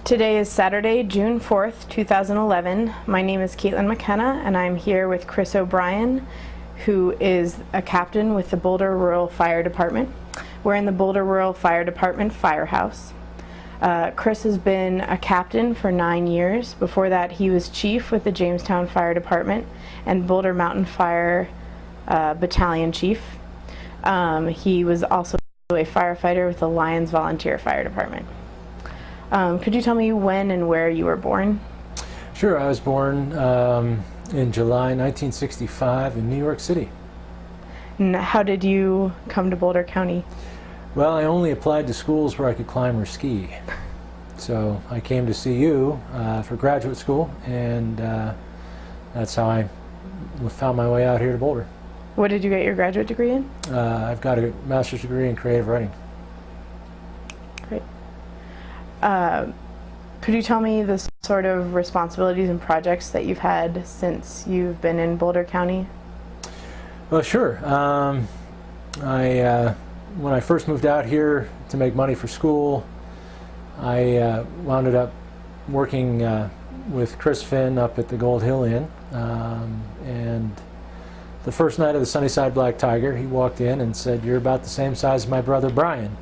Today is Saturday, June 4th, 2011. My name is Caitlin McKenna, and I'm here with Chris O'Brien, who is a captain with the Boulder Rural Fire Department. We're in the Boulder Rural Fire Department firehouse. Chris has been a captain for 9 years. Before that, he was chief with the Jamestown Fire Department and Boulder Mountain Fire Battalion chief. He was also a firefighter with the Lyons Volunteer Fire Department. Could you tell me when and where you were born? Sure, I was born in July 1965 in New York City. And how did you come to Boulder County? Well, I only applied to schools where I could climb or ski. So I came to CU for graduate school, and that's how I found my way out here to Boulder. What did you get your graduate degree in? I've got a master's degree in creative writing. Great. Could you tell me the sort of responsibilities and projects that you've had since you've been in Boulder County? Well, sure. When I first moved out here to make money for school, I wound up working with Chris Finn up at the Gold Hill Inn. And the first night of the Sunnyside Black Tiger, he walked in and said, "You're about the same size as my brother Brian.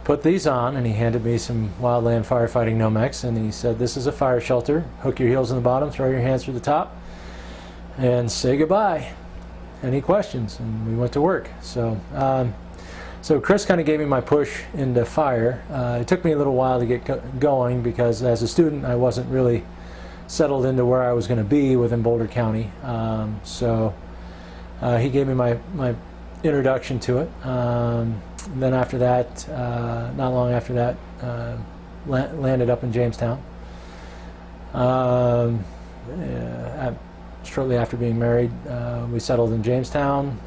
Put these on," and he handed me some wildland firefighting Nomex, and he said, "This is a fire shelter. Hook your heels in the bottom, throw your hands through the top, and say goodbye. Any questions?" And we went to work. So Chris kind of gave me my push into fire. It took me a little while to get going because as a student I wasn't really settled into where I was going to be within Boulder County. He gave me my introduction to it. Then after that, not long after that, landed up in Jamestown. Shortly after being married, we settled in Jamestown,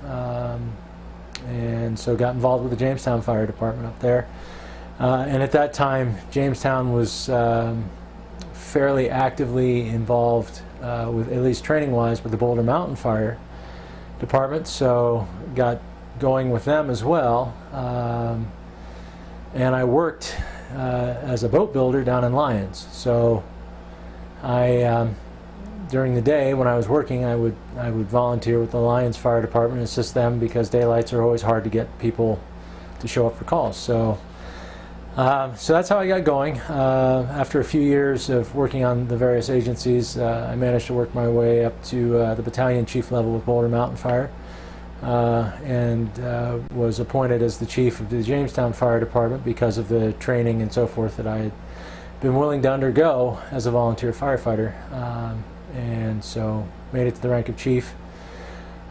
and so got involved with the Jamestown Fire Department up there. And at that time, Jamestown was fairly actively involved, with at least training-wise, with the Boulder Mountain Fire Department, so got going with them as well. And I worked as a boat builder down in Lyons. So during the day when I was working, I would volunteer with the Lyons Fire Department and assist them because daylights are always hard to get people to show up for calls. So that's how I got going. After a few years of working on the various agencies, I managed to work my way up to the battalion chief level with Boulder Mountain Fire, and was appointed as the chief of the Jamestown Fire Department because of the training and so forth that I had been willing to undergo as a volunteer firefighter. And so made it to the rank of chief.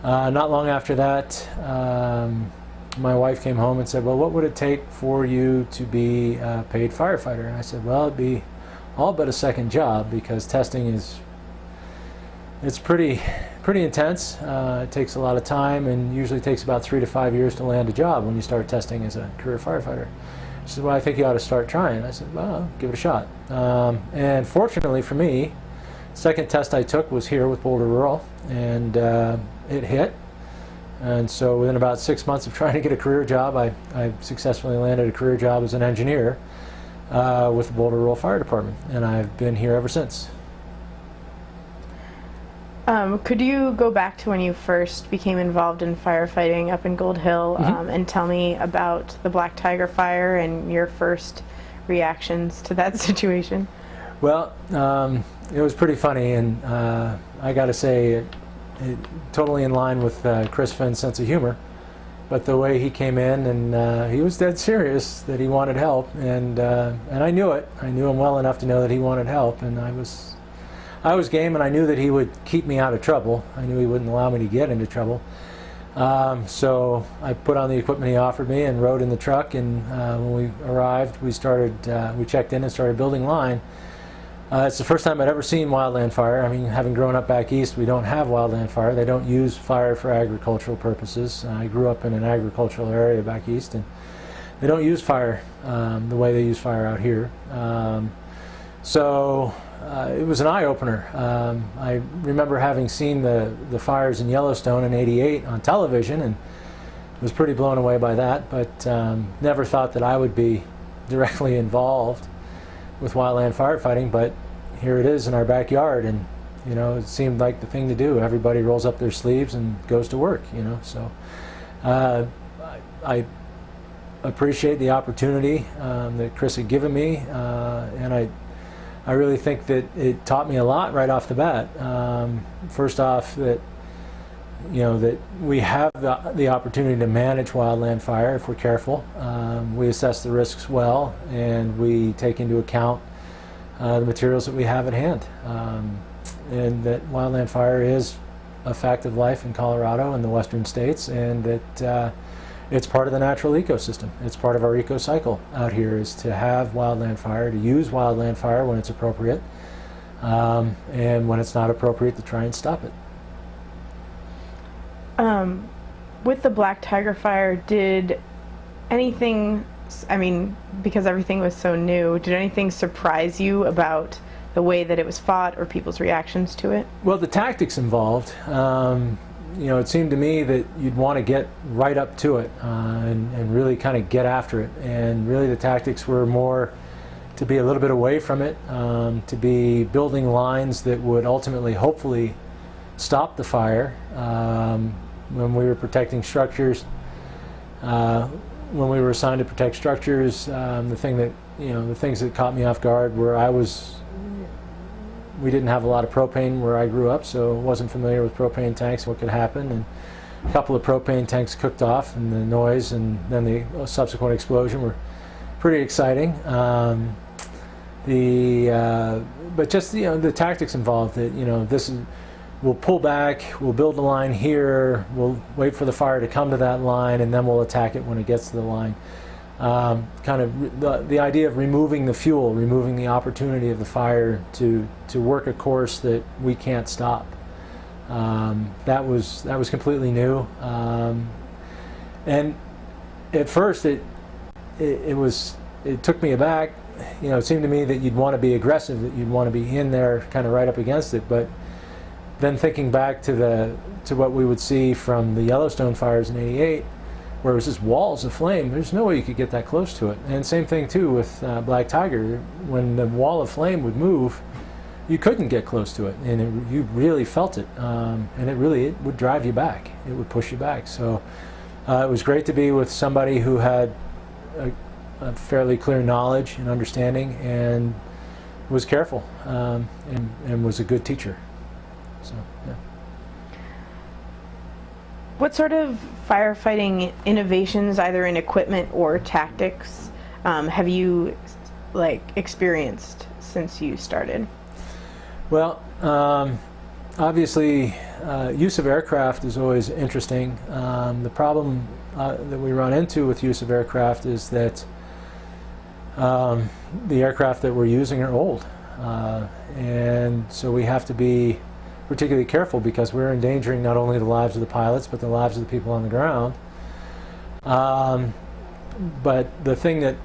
Not long after that, my wife came home and said, "Well, what would it take for you to be a paid firefighter?" And I said, "Well, it'd be all but a second job because testing it's pretty intense. It takes a lot of time and usually takes about 3 to 5 years to land a job when you start testing as a career firefighter." She said, "Well, I think you ought to start trying." I said, "Well, give it a shot." And fortunately for me, second test I took was here with Boulder Rural, and it hit. And so within about 6 months of trying to get a career job, I successfully landed a career job as an engineer with the Boulder Rural Fire Department, and I've been here ever since. Could you go back to when you first became involved in firefighting up in Gold Hill, and tell me about the Black Tiger fire and your first reactions to that situation? Well, it was pretty funny, and I got to say, it totally in line with Chris Finn's sense of humor. But the way he came in, and he was dead serious that he wanted help, and I knew it. I knew him well enough to know that he wanted help, and I was game, and I knew that he would keep me out of trouble. I knew he wouldn't allow me to get into trouble. So I put on the equipment he offered me and rode in the truck, and when we arrived, we checked in and started building line. It's the first time I'd ever seen wildland fire. I mean, having grown up back east, we don't have wildland fire. They don't use fire for agricultural purposes. I grew up in an agricultural area back east, and they don't use fire the way they use fire out here. It was an eye-opener. I remember having seen the fires in Yellowstone in '88 on television, and was pretty blown away by that, but never thought that I would be directly involved with wildland firefighting, but here it is in our backyard, and you know, it seemed like the thing to do. Everybody rolls up their sleeves and goes to work, you know. So I appreciate the opportunity that Chris had given me, and I really think that it taught me a lot right off the bat. First off, that you know, that we have the opportunity to manage wildland fire if we're careful. We assess the risks well, and we take into account the materials that we have at hand. And that wildland fire is a fact of life in Colorado and the western states, and that it's part of the natural ecosystem. It's part of our eco cycle out here, is to have wildland fire, to use wildland fire when it's appropriate, and when it's not appropriate, to try and stop it. With the Black Tiger fire, did anything, I mean, because everything was so new, did anything surprise you about the way that it was fought or people's reactions to it? Well, the tactics involved, you know, it seemed to me that you'd want to get right up to it and really kind of get after it. And really the tactics were more to be a little bit away from it, to be building lines that would ultimately, hopefully, stop the fire. When we were protecting structures, when we were assigned to protect structures, the things that caught me off guard were we didn't have a lot of propane where I grew up, so I wasn't familiar with propane tanks, what could happen, and a couple of propane tanks cooked off, and the noise and then the subsequent explosion were pretty exciting. But just, you know, the tactics involved, that, you know, we'll pull back, we'll build a line here, we'll wait for the fire to come to that line, and then we'll attack it when it gets to the line. Kind of the idea of removing the fuel, removing the opportunity of the fire to work a course that we can't stop. That was completely new, and at first it took me aback. You know, it seemed to me that you'd want to be aggressive, that you'd want to be in there, kind of right up against it. But then thinking back to what we would see from the Yellowstone fires in '88. Where it was just walls of flame, there's no way you could get that close to it. And same thing too with Black Tiger. When the wall of flame would move, you couldn't get close to it, and you really felt it. And it would drive you back. It would push you back. So it was great to be with somebody who had a fairly clear knowledge and understanding, and was careful, and was a good teacher. So, yeah. What sort of firefighting innovations, either in equipment or tactics, have you experienced since you started? Well, obviously, use of aircraft is always interesting. The problem that we run into with use of aircraft is that the aircraft that we're using are old, and so we have to be particularly careful, because we're endangering not only the lives of the pilots but the lives of the people on the ground. But the thing that,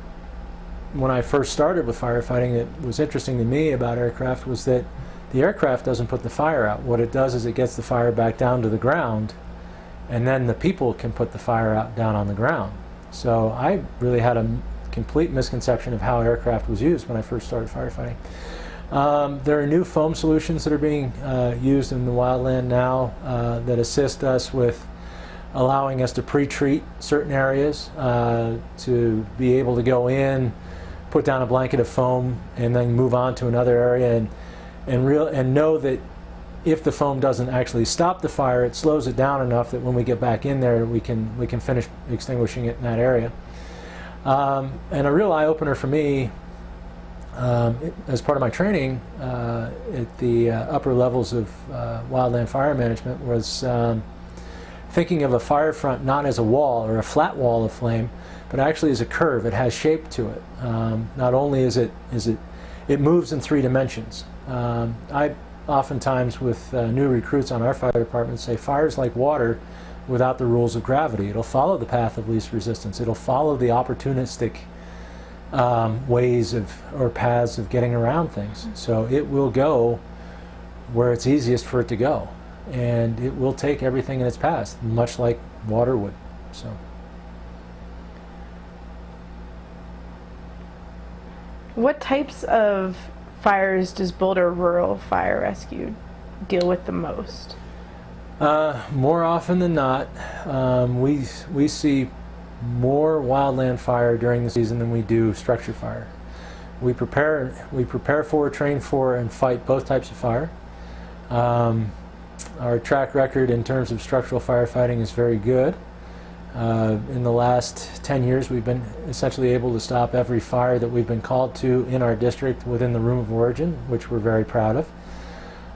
when I first started with firefighting, that was interesting to me about aircraft was that the aircraft doesn't put the fire out. What it does is it gets the fire back down to the ground, and then the people can put the fire out down on the ground. So I really had a complete misconception of how aircraft was used when I first started firefighting. There are new foam solutions that are being used in the wildland now that assist us with allowing us to pre-treat certain areas, to be able to go in, put down a blanket of foam, and then move on to another area, and know that if the foam doesn't actually stop the fire, it slows it down enough that when we get back in there, we can finish extinguishing it in that area. And a real eye-opener for me, as part of my training at the upper levels of wildland fire management, was thinking of a fire front not as a wall or a flat wall of flame, but actually as a curve. It has shape to it. Not only is it moves in 3 dimensions. I oftentimes, with new recruits on our fire department, say fire's like water without the rules of gravity. It'll follow the path of least resistance. It'll follow the opportunistic ways or paths of getting around things. So it will go where it's easiest for it to go, and it will take everything in its path, much like water would. So What types of fires does Boulder Rural Fire Rescue deal with the most? More often than not, we see more wildland fire during the season than we do structure fire. We prepare for, train for, and fight both types of fire. Our track record in terms of structural firefighting is very good. In the last 10 years, we've been essentially able to stop every fire that we've been called to in our district within the room of origin, which we're very proud of.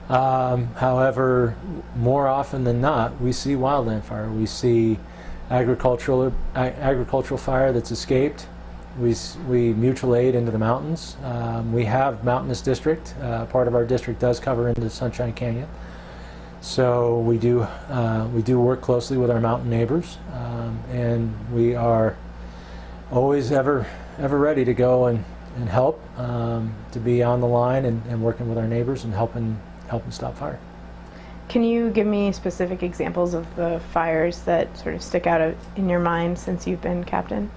However, more often than not, we see wildland fire. We see agricultural fire that's escaped. We mutual aid into the mountains. We have mountainous district. Part of our district does cover into Sunshine Canyon. So we do work closely with our mountain neighbors, and we are always ever ready to go and help, to be on the line and working with our neighbors and helping stop fire. Can you give me specific examples of the fires that sort of stick out in your mind since you've been captain?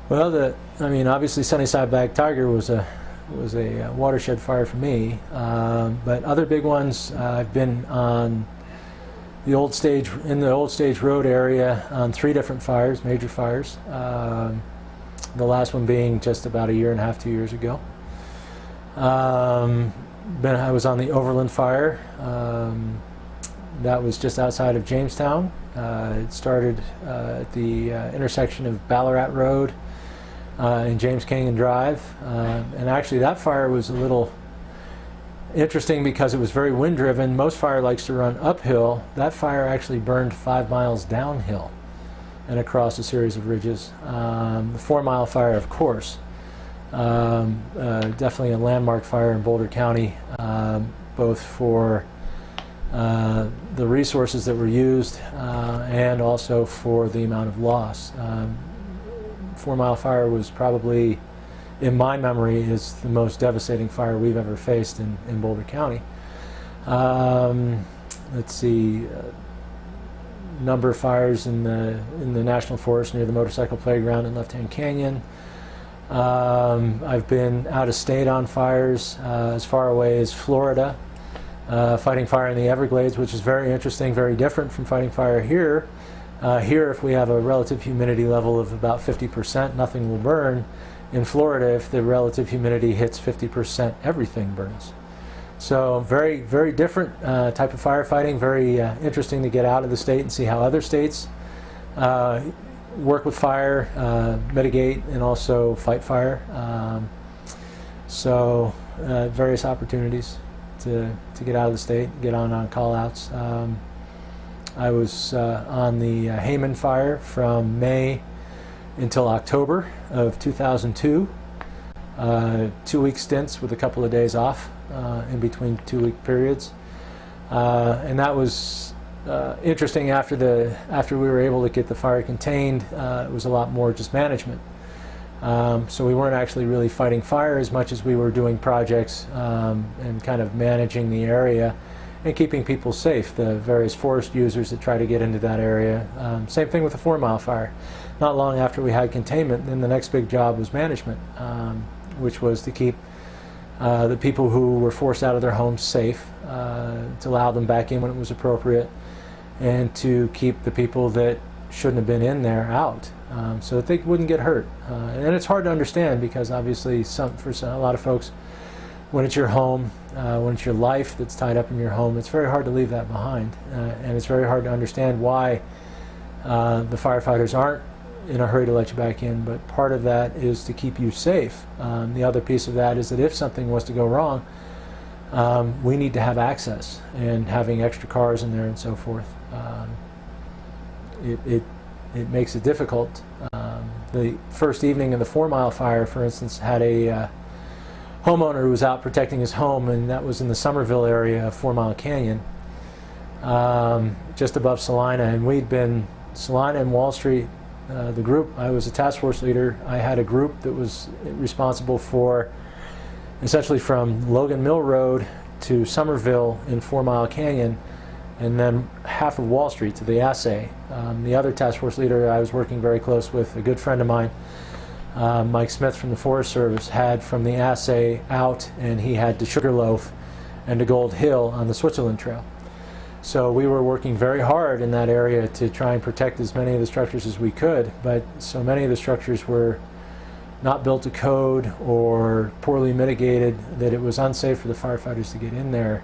Well, obviously Sunnyside Black Tiger was a watershed fire for me, but other big ones, I've been on the Old Stage Road area on 3 different fires, major fires. The last one being just about 1.5 years, 2 years ago. I was on the Overland fire. That was just outside of Jamestown. It started at the intersection of Ballarat Road and James Canyon Drive. And actually that fire was a little interesting because it was very wind driven. Most fire likes to run uphill. That fire actually burned 5 miles downhill and across a series of ridges. The Fourmile fire, of course. Definitely a landmark fire in Boulder County, both for the resources that were used and also for the amount of loss. Fourmile fire was probably, in my memory, is the most devastating fire we've ever faced in Boulder County. Let's see, number of fires in the National Forest near the motorcycle playground in Left Hand Canyon. I've been out of state on fires as far away as Florida, fighting fire in the Everglades, which is very interesting, very different from fighting fire here. Here, if we have a relative humidity level of about 50%, nothing will burn. In Florida, if the relative humidity hits 50%, everything burns. So very, very different type of firefighting, very interesting to get out of the state and see how other states work with fire, mitigate, and also fight fire. Various opportunities to get out of the state, get on call-outs. I was on the Hayman fire from May until October of 2002. 2-week stints with a couple of days off in between 2-week periods. And that was interesting after we were able to get the fire contained. It was a lot more just management. So we weren't actually really fighting fire as much as we were doing projects and kind of managing the area and keeping people safe, the various forest users that try to get into that area. Same thing with the 4-mile fire. Not long after we had containment, then the next big job was management, which was to keep the people who were forced out of their homes safe, to allow them back in when it was appropriate, and to keep the people that shouldn't have been in there out, so that they wouldn't get hurt. And it's hard to understand because obviously for a lot of folks, when it's your home, when it's your life that's tied up in your home, it's very hard to leave that behind. And it's very hard to understand why the firefighters aren't in a hurry to let you back in, but part of that is to keep you safe. The other piece of that is that if something was to go wrong, we need to have access, and having extra cars in there and so forth. It makes it difficult. The first evening of the 4-mile fire, for instance, had a homeowner who was out protecting his home, and that was in the Somerville area of Fourmile Canyon, just above Salina. And we'd been Salina and Wall Street. The group, I was a task force leader. I had a group that was responsible for essentially from Logan Mill Road to Somerville in 4-mile Canyon, and then half of Wall Street to the assay. The other task force leader I was working very close with, a good friend of mine, Mike Smith from the Forest Service had from the assay out, and he had to Sugarloaf and to Gold Hill on the Switzerland Trail. So we were working very hard in that area to try and protect as many of the structures as we could, but so many of the structures were not built to code or poorly mitigated that it was unsafe for the firefighters to get in there.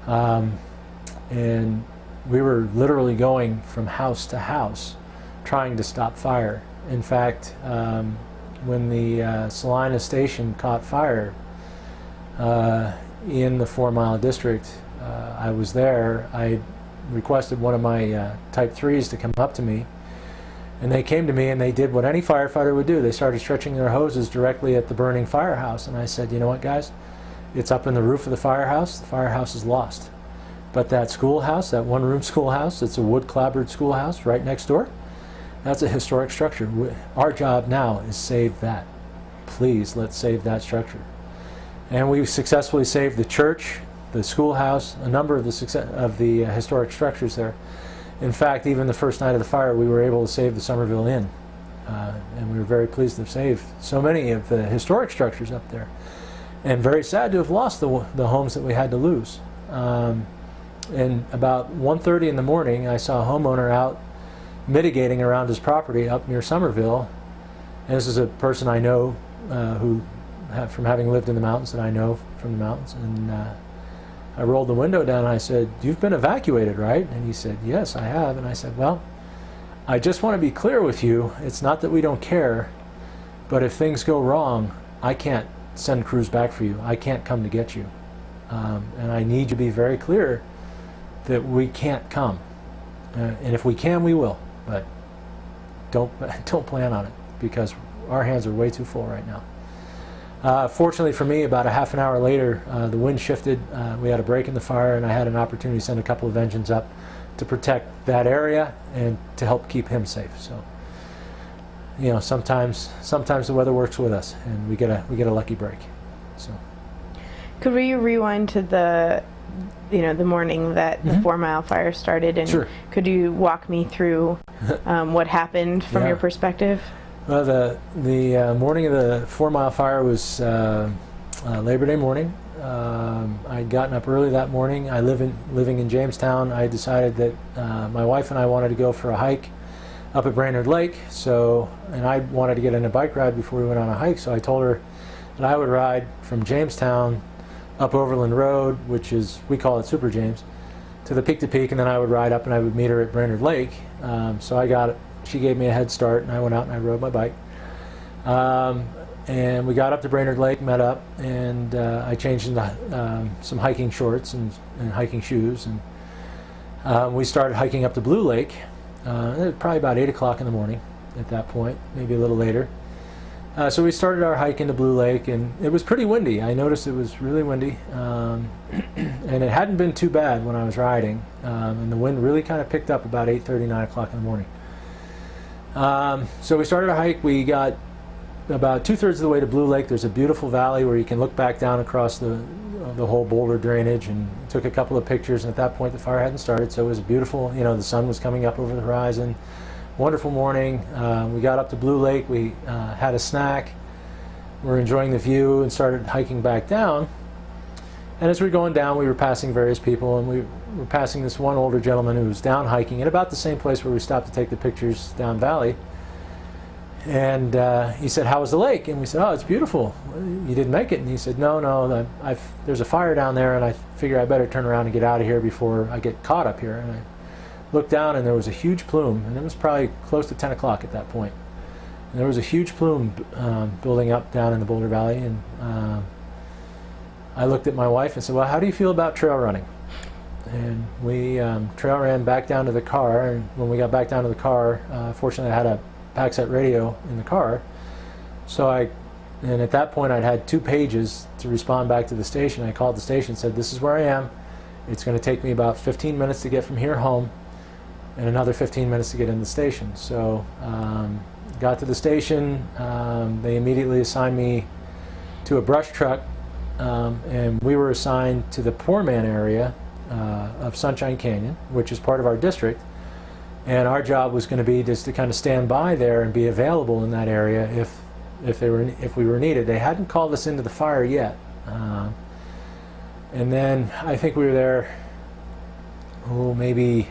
And we were literally going from house to house trying to stop fire. In fact, when the Salina Station caught fire in the 4 Mile district, I was there. I requested one of my Type 3s to come up to me, and they came to me and they did what any firefighter would do. They started stretching their hoses directly at the burning firehouse, and I said, you know what, guys, it's up in the roof of the firehouse is lost. But that schoolhouse, that one-room schoolhouse, it's a wood clapboard schoolhouse right next door, that's a historic structure. Our job now is save that. Please, let's save that structure. And we successfully saved the church, the schoolhouse, a number of the historic structures there. In fact, even the first night of the fire, we were able to save the Somerville Inn. And we were very pleased to have saved so many of the historic structures up there. And very sad to have lost the homes that we had to lose. And about 1:30 in the morning, I saw a homeowner out mitigating around his property up near Somerville. And this is a person I know from having lived in the mountains, that I know from the mountains. And I rolled the window down and I said, "You've been evacuated, right?" And he said, "Yes, I have." And I said, "Well, I just want to be clear with you. It's not that we don't care, but if things go wrong, I can't send crews back for you. I can't come to get you. And I need you to be very clear that we can't come. And if we can, we will. But don't plan on it, because our hands are way too full right now." Fortunately for me, about a half an hour later, the wind shifted. We had a break in the fire, and I had an opportunity to send a couple of engines up to protect that area and to help keep him safe. So, you know, sometimes the weather works with us, and we get a lucky break. So, could we rewind to the morning that the 4 Mile fire started, and Sure. Could you walk me through what happened from your perspective? Well, the morning of the 4 Mile fire was Labor Day morning. I'd gotten up early that morning. Living in Jamestown, I decided that my wife and I wanted to go for a hike up at Brainerd Lake. And I wanted to get in a bike ride before we went on a hike. So I told her that I would ride from Jamestown up Overland Road, which is, we call it Super James, to the peak, and then I would ride up and I would meet her at Brainerd Lake. She gave me a head start, and I went out and I rode my bike. And we got up to Brainerd Lake, met up, and I changed into some hiking shorts and hiking shoes, and we started hiking up to Blue Lake. It was probably about 8 o'clock in the morning at that point, maybe a little later. So we started our hike into Blue Lake, and it was pretty windy. I noticed it was really windy, and it hadn't been too bad when I was riding, and the wind really kind of picked up about 8:30, 9 o'clock in the morning. So we started our hike. We got about 2/3 of the way to Blue Lake. There's a beautiful valley where you can look back down across the whole boulder drainage, and took a couple of pictures. And at that point, the fire hadn't started, so it was beautiful. The sun was coming up over the horizon. Wonderful morning. We got up to Blue Lake. We had a snack. We were enjoying the view and started hiking back down. And as we were going down, we were passing various people, and we were passing this one older gentleman who was down hiking at about the same place where we stopped to take the pictures down valley. And he said, "How was the lake?" And we said, "Oh, it's beautiful. You didn't make it." And he said, No, there's a fire down there, and I figure I better turn around and get out of here before I get caught up here." And I looked down, and there was a huge plume, and it was probably close to 10 o'clock at that point. And there was a huge plume building up down in the Boulder Valley, and I looked at my wife and said, "Well, how do you feel about trail running?" And we trail ran back down to the car, and when we got back down to the car, fortunately I had a pack set radio in the car, and at that point I'd had 2 pages to respond back to the station. I called the station and said, "This is where I am. It's going to take me about 15 minutes to get from here home, and another 15 minutes to get in the station." So got to the station. They immediately assigned me to a brush truck, and we were assigned to the Poor Man area of Sunshine Canyon, which is part of our district. And our job was going to be just to kind of stand by there and be available in that area if we were needed. They hadn't called us into the fire yet. And then I think we were there, maybe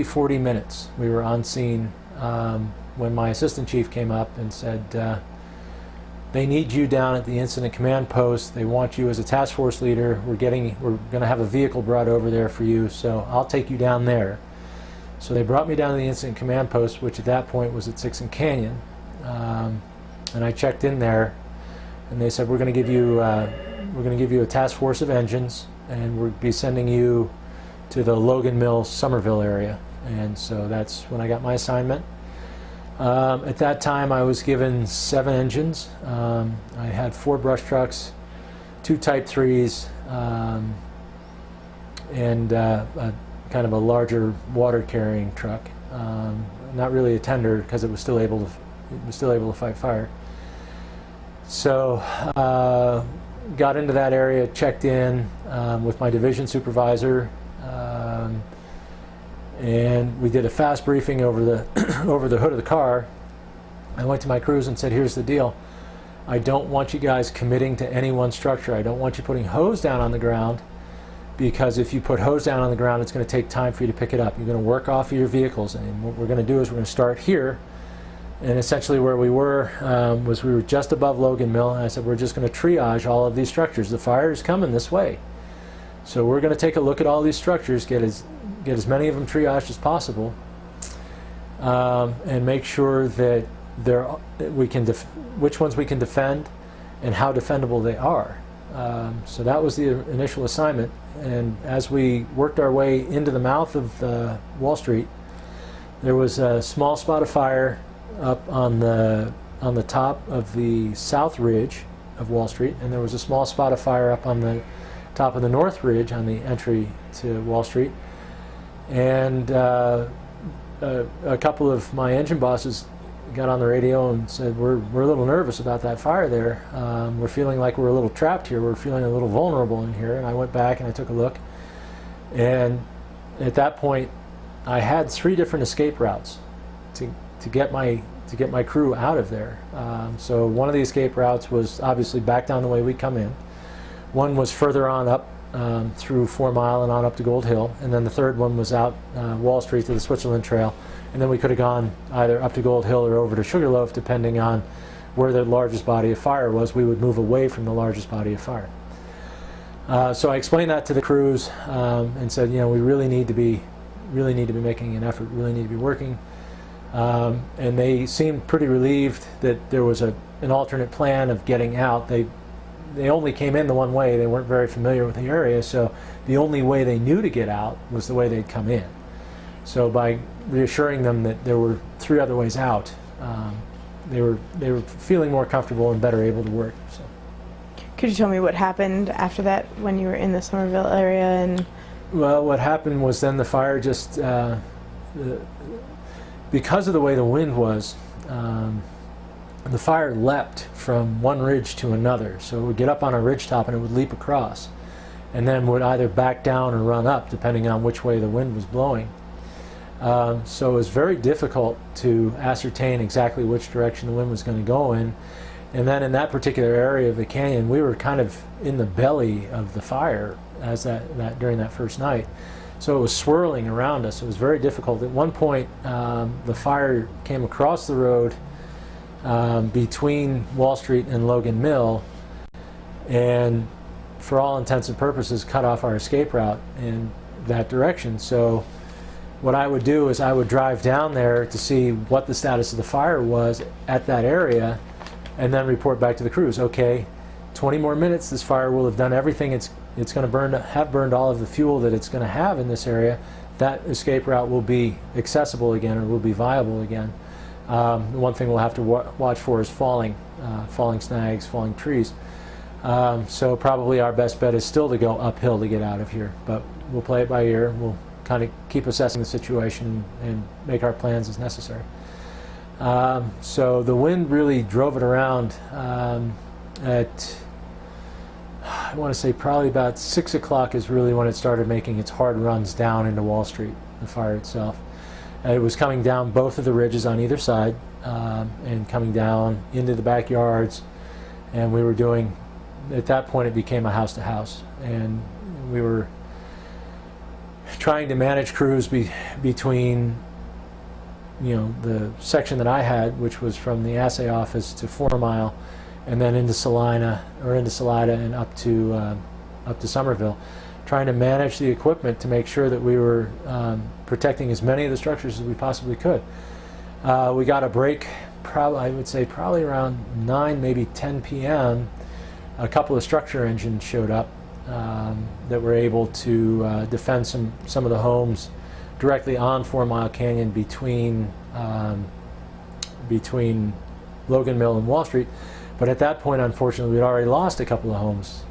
40 minutes. We were on scene when my assistant chief came up and said, they need you down at the incident command post. They want you as a task force leader. We're going to have a vehicle brought over there for you, so I'll take you down there. So they brought me down to the incident command post, which at that point was at 6th and Canyon. And I checked in there, and they said, we're going to give you a task force of engines, and we'll be sending you to the Logan Mill, Somerville area. And so that's when I got my assignment. At that time, I was given 7 engines. I had 4 brush trucks, 2 Type 3s, and a kind of a larger water carrying truck. Not really a tender because it was still able to fight fire. So got into that area, checked in with my division supervisor, and we did a fast briefing over the over the hood of the car. I went to my crews and said, here's the deal. I don't want you guys committing to any one structure. I don't want you putting hose down on the ground, because if you put hose down on the ground, it's going to take time for you to pick it up. You're going to work off of your vehicles, and what we're going to do is we're going to start here. And essentially where we were was we were just above Logan Mill, and I said, we're just going to triage all of these structures. The fire is coming this way. So we're going to take a look at all these structures, get as many of them triaged as possible, and make sure that which ones we can defend and how defendable they are. So that was the initial assignment. And as we worked our way into the mouth of Wall Street, there was a small spot of fire up on the top of the south ridge of Wall Street, and there was a small spot of fire up on the top of the north ridge on the entry to Wall Street. And a couple of my engine bosses got on the radio and said, we're a little nervous about that fire there. We're feeling like we're a little trapped here. We're feeling a little vulnerable in here. And I went back and I took a look, and at that point I had 3 different escape routes to get my crew out of there. So one of the escape routes was obviously back down the way we come in. One was further on up through 4 Mile and on up to Gold Hill, and then the third one was out Wall Street to the Switzerland Trail, and then we could have gone either up to Gold Hill or over to Sugarloaf, depending on where the largest body of fire was. We would move away from the largest body of fire. So I explained that to the crews and said, you know, we really need to be making an effort, really need to be working. And they seemed pretty relieved that there was an alternate plan of getting out. They only came in the one way. They weren't very familiar with the area, so the only way they knew to get out was the way they'd come in. So by reassuring them that there were 3 other ways out, they were feeling more comfortable and better able to work. So. Could you tell me what happened after that when you were in the Somerville area? And well, what happened was then the fire just because of the way the wind was, the fire leapt from one ridge to another. So it would get up on a ridge top and it would leap across, and then would either back down or run up depending on which way the wind was blowing. So it was very difficult to ascertain exactly which direction the wind was going to go in. And then in that particular area of the canyon, we were kind of in the belly of the fire as that during that first night. So it was swirling around us. It was very difficult. At one point, the fire came across the road between Wall Street and Logan Mill, and for all intents and purposes cut off our escape route in that direction. So what I would do is I would drive down there to see what the status of the fire was at that area, and then report back to the crews. Okay, 20 more minutes, this fire will have done everything it's going to have burned all of the fuel that it's going to have in this area. That escape route will be accessible again, or will be viable again. The one thing we'll have to watch for is falling snags, falling trees. So probably our best bet is still to go uphill to get out of here, but we'll play it by ear. We'll kind of keep assessing the situation and make our plans as necessary. So the wind really drove it around at, I want to say probably about 6 o'clock is really when it started making its hard runs down into Wall Street, the fire itself. It was coming down both of the ridges on either side, and coming down into the backyards. And we were doing, at that point it became a house to house, and we were trying to manage crews between, you know, the section that I had, which was from the assay office to Fourmile, and then into Salina and up to Somerville, trying to manage the equipment to make sure that we were protecting as many of the structures as we possibly could. We got a break, I would say probably around 9, maybe 10 p.m. A couple of structure engines showed up that were able to defend some of the homes directly on Fourmile Canyon between Logan Mill and Wall Street. But at that point, unfortunately, we'd already lost a couple of homes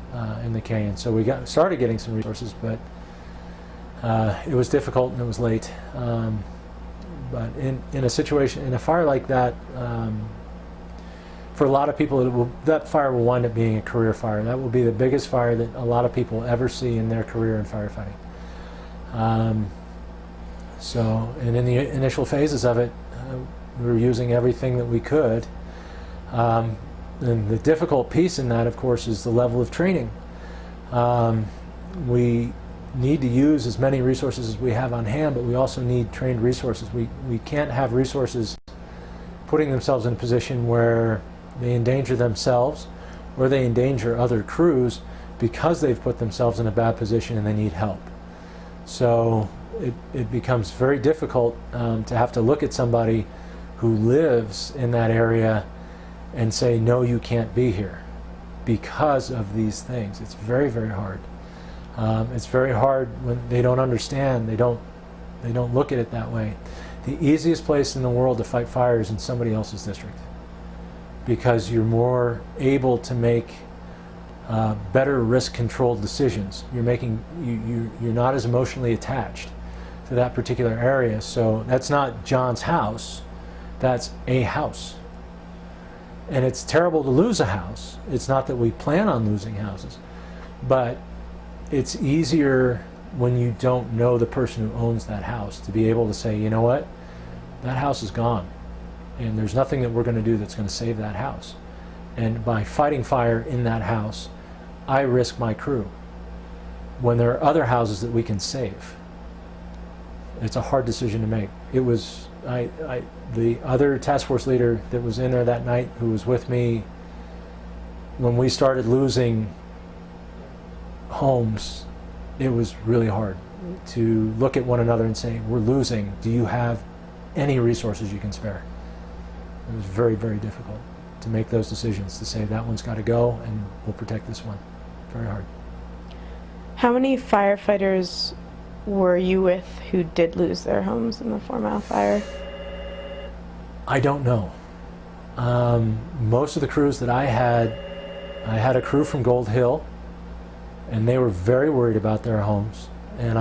in the canyon. So we started getting some resources, but it was difficult and it was late. But in a situation, in a fire like that, for a lot of people, that fire will wind up being a career fire. That will be the biggest fire that a lot of people ever see in their career in firefighting. And in the initial phases of it, we were using everything that we could. And the difficult piece in that, of course, is the level of training. We need to use as many resources as we have on hand, but we also need trained resources. We can't have resources putting themselves in a position where they endanger themselves or they endanger other crews because they've put themselves in a bad position and they need help. So it becomes very difficult to have to look at somebody who lives in that area and say, no, you can't be here because of these things. It's very, very hard. It's very hard when they don't understand. They don't look at it that way. The easiest place in the world to fight fire is in somebody else's district, because you're more able to make better risk-controlled decisions. You're not as emotionally attached to that particular area. So that's not John's house. That's a house. And it's terrible to lose a house. It's not that we plan on losing houses, but it's easier when you don't know the person who owns that house to be able to say, you know what, that house is gone, and there's nothing that we're going to do that's going to save that house. And by fighting fire in that house, I risk my crew when there are other houses that we can save. It's a hard decision to make. It was the other task force leader that was in there that night, who was with me when we started losing homes. It was really hard to look at one another and say, we're losing. Do you have any resources you can spare? It was very, very difficult to make those decisions, to say that one's got to go and we'll protect this one. Very hard. How many firefighters were you with who did lose their homes in the Fourmile fire? I don't know. Most of the crews that I had a crew from Gold Hill, and they were very worried about their homes, and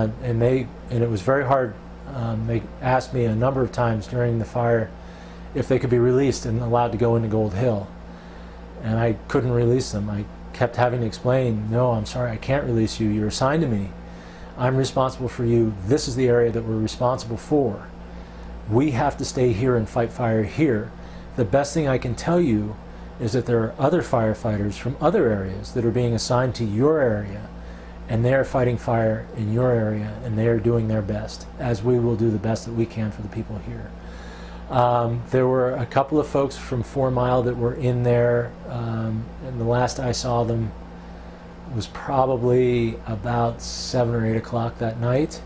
it was very hard. They asked me a number of times during the fire if they could be released and allowed to go into Gold Hill, and I couldn't release them. I kept having to explain, no, I'm sorry, I can't release you. You're assigned to me. I'm responsible for you. This is the area that we're responsible for. We have to stay here and fight fire here. The best thing I can tell you is that there are other firefighters from other areas that are being assigned to your area, and they are fighting fire in your area, and they are doing their best, as we will do the best that we can for the people here. There were a couple of folks from 4 Mile that were in there, and the last I saw them was probably about 7 or 8 o'clock that night,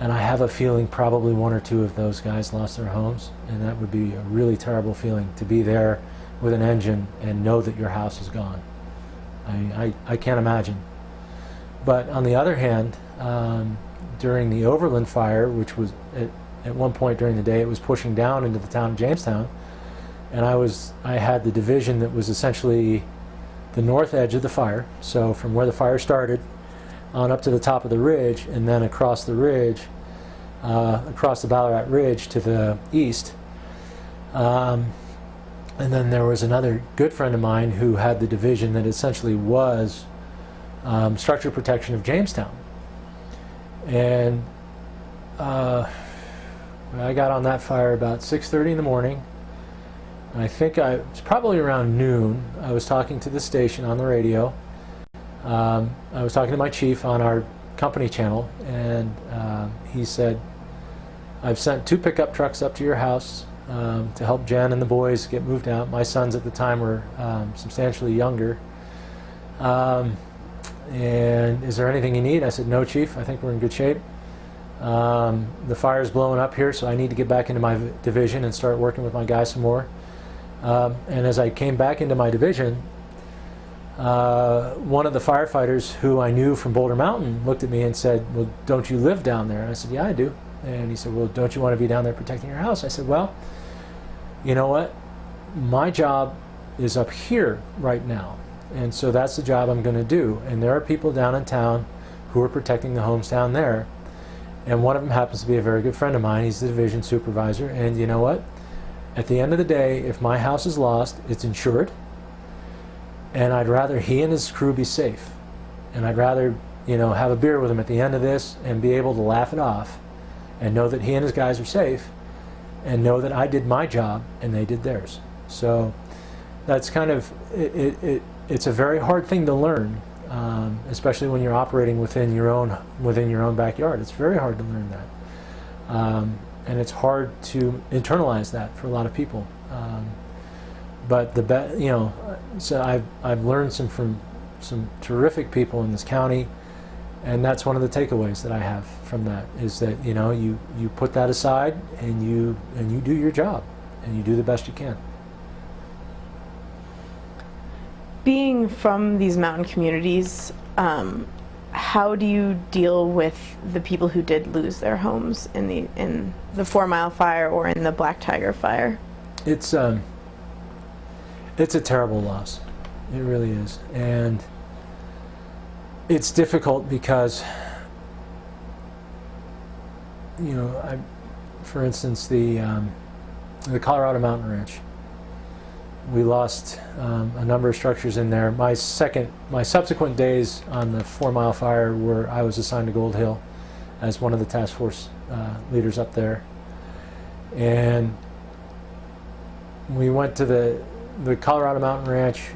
and I have a feeling probably 1 or 2 of those guys lost their homes, and that would be a really terrible feeling, to be there with an engine and know that your house is gone. I can't imagine. But on the other hand, during the Overland fire, which was at one point during the day, it was pushing down into the town of Jamestown, and I had the division that was essentially the north edge of the fire, so from where the fire started on up to the top of the ridge, and then across the ridge, across the Ballarat Ridge to the east. And then there was another good friend of mine who had the division that essentially was structure protection of Jamestown. And I got on that fire about 6:30 in the morning. I think it was probably around noon. I was talking to the station on the radio. I was talking to my chief on our company channel, and he said, I've sent 2 pickup trucks up to your house to help Jen and the boys get moved out. My sons at the time were substantially younger. And is there anything you need? I said, no, Chief, I think we're in good shape. The fire's blowing up here, so I need to get back into my division and start working with my guys some more. And as I came back into my division, one of the firefighters who I knew from Boulder Mountain looked at me and said, well, don't you live down there? And I said, yeah, I do. And he said, well, don't you want to be down there protecting your house? I said, well, you know what? My job is up here right now. And so that's the job I'm going to do. And there are people down in town who are protecting the homes down there. And one of them happens to be a very good friend of mine. He's the division supervisor. And you know what? At the end of the day, if my house is lost, it's insured. And I'd rather he and his crew be safe. And I'd rather, you know, have a beer with him at the end of this and be able to laugh it off and know that he and his guys are safe and know that I did my job and they did theirs. So that's kind of, it's a very hard thing to learn, especially when you're operating within your own backyard. It's very hard to learn that. And it's hard to internalize that for a lot of people. But so I've learned from some terrific people in this county, and that's one of the takeaways that I have from that, is that, you know, you put that aside and you do your job and you do the best you can. Being from these mountain communities, how do you deal with the people who did lose their homes in the 4 Mile Fire or in the Black Tiger Fire? It's a terrible loss. It really is. And it's difficult because, you know, for instance, the Colorado Mountain Ranch, we lost a number of structures in there. My subsequent days on the 4 Mile Fire were, I was assigned to Gold Hill as one of the task force leaders up there. And we went to the Colorado Mountain Ranch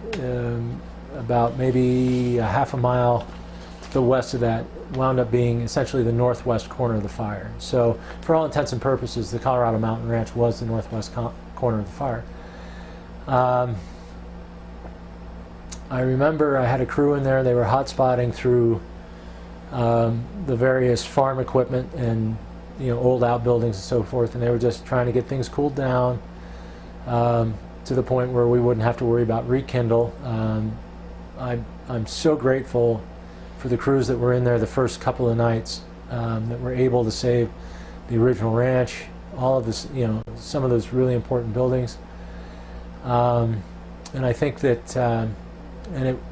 about maybe a half a mile to the west of that, wound up being essentially the northwest corner of the fire. So for all intents and purposes, the Colorado Mountain Ranch was the northwest corner of the fire. I remember I had a crew in there. They were hot spotting through the various farm equipment and, you know, old outbuildings and so forth, and they were just trying to get things cooled down to the point where we wouldn't have to worry about rekindle. I'm so grateful for the crews that were in there the first couple of nights that were able to save the original ranch, all of this, you know, some of those really important buildings. And I think that,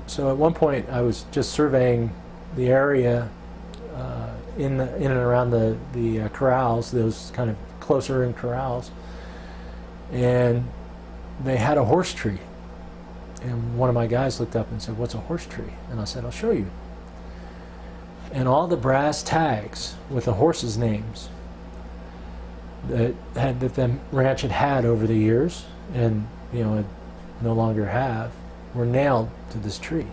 so at one point I was just surveying the area in and around the corrals, those kind of closer in corrals, and they had a horse tree. And one of my guys looked up and said, "What's a horse tree?" And I said, "I'll show you." And all the brass tags with the horses' names that the ranch had over the years, and, you know, it no longer have, were nailed to this tree.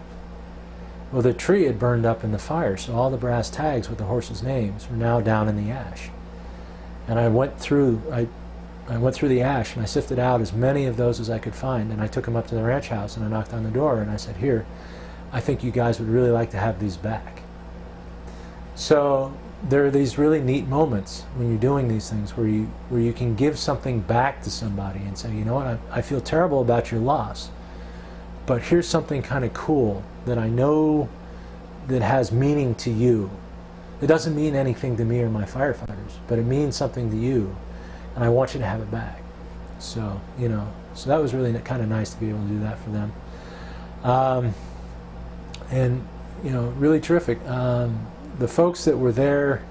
Well, the tree had burned up in the fire, so all the brass tags with the horses' names were now down in the ash. And I went through the ash and I sifted out as many of those as I could find, and I took them up to the ranch house and I knocked on the door and I said, "Here, I think you guys would really like to have these back." So there are these really neat moments when you're doing these things where you can give something back to somebody and say, "You know what, I feel terrible about your loss, but here's something kind of cool that I know that has meaning to you. It doesn't mean anything to me or my firefighters, but it means something to you, and I want you to have it back." So, you know, so that was really kind of nice to be able to do that for them. And, you know, really terrific. The folks that were there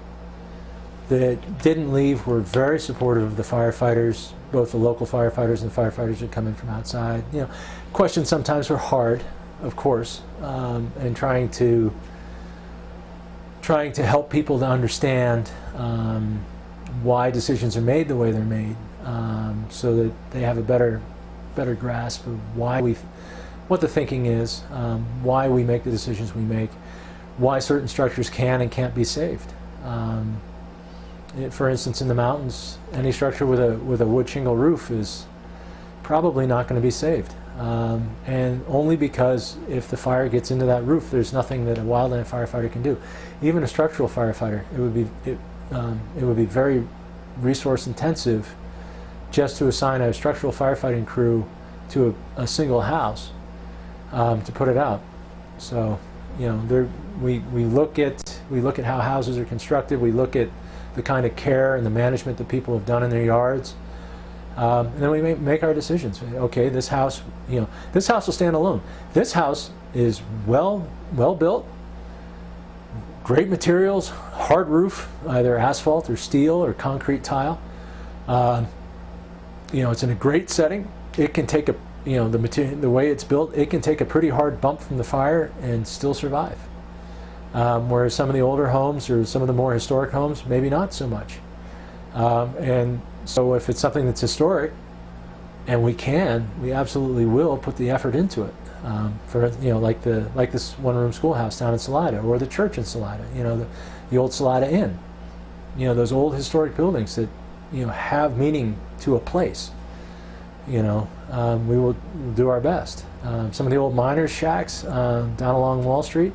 that didn't leave were very supportive of the firefighters, both the local firefighters and the firefighters that come in from outside. You know, questions sometimes were hard, of course, and trying to help people to understand why decisions are made the way they're made, so that they have a better grasp of what the thinking is, why we make the decisions we make, why certain structures can and can't be saved. For instance, in the mountains, any structure with a wood shingle roof is probably not going to be saved, and only because if the fire gets into that roof, there's nothing that a wildland firefighter can do. Even a structural firefighter, it would be very resource intensive just to assign a structural firefighting crew to a single house to put it out. So, you know, we look at how houses are constructed. We look at the kind of care and the management that people have done in their yards, and then we make our decisions. Okay, this house, you know, this house will stand alone. This house is well built, great materials, hard roof, either asphalt or steel or concrete tile. You know, it's in a great setting. It can take the way it's built, it can take a pretty hard bump from the fire and still survive. Whereas some of the older homes or some of the more historic homes, maybe not so much. And so if it's something that's historic, and we absolutely will put the effort into it. For, you know, like this one-room schoolhouse down in Salida, or the church in Salida, you know, the old Salida Inn. You know, those old historic buildings that, you know, have meaning to a place. You know, we will do our best. Some of the old miners' shacks down along Wall Street,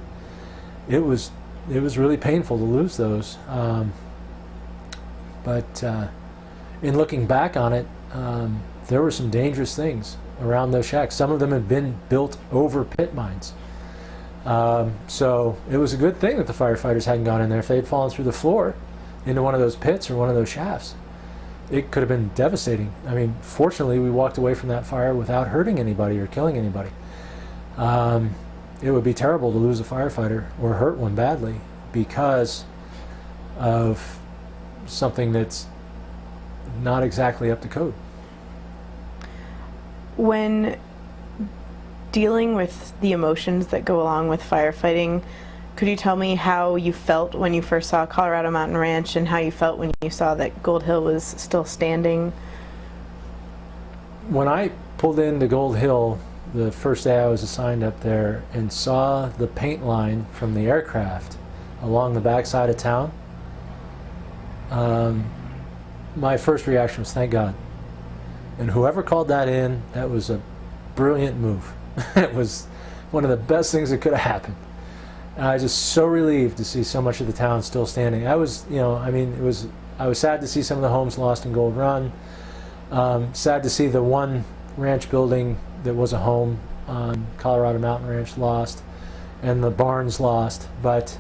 it was really painful to lose those. But in looking back on it, there were some dangerous things around those shacks. Some of them had been built over pit mines. So it was a good thing that the firefighters hadn't gone in there. If they had fallen through the floor into one of those pits or one of those shafts, it could have been devastating. I mean, fortunately, we walked away from that fire without hurting anybody or killing anybody. It would be terrible to lose a firefighter or hurt one badly because of something that's not exactly up to code. When dealing with the emotions that go along with firefighting, could you tell me how you felt when you first saw Colorado Mountain Ranch and how you felt when you saw that Gold Hill was still standing? When I pulled into Gold Hill the first day I was assigned up there and saw the paint line from the aircraft along the backside of town, my first reaction was, thank God. And whoever called that in, that was a brilliant move. It was one of the best things that could have happened. And I was just so relieved to see so much of the town still standing. I was, you know, I mean, I was sad to see some of the homes lost in Gold Run. Sad to see the one ranch building that was a home on Colorado Mountain Ranch lost, and the barns lost. But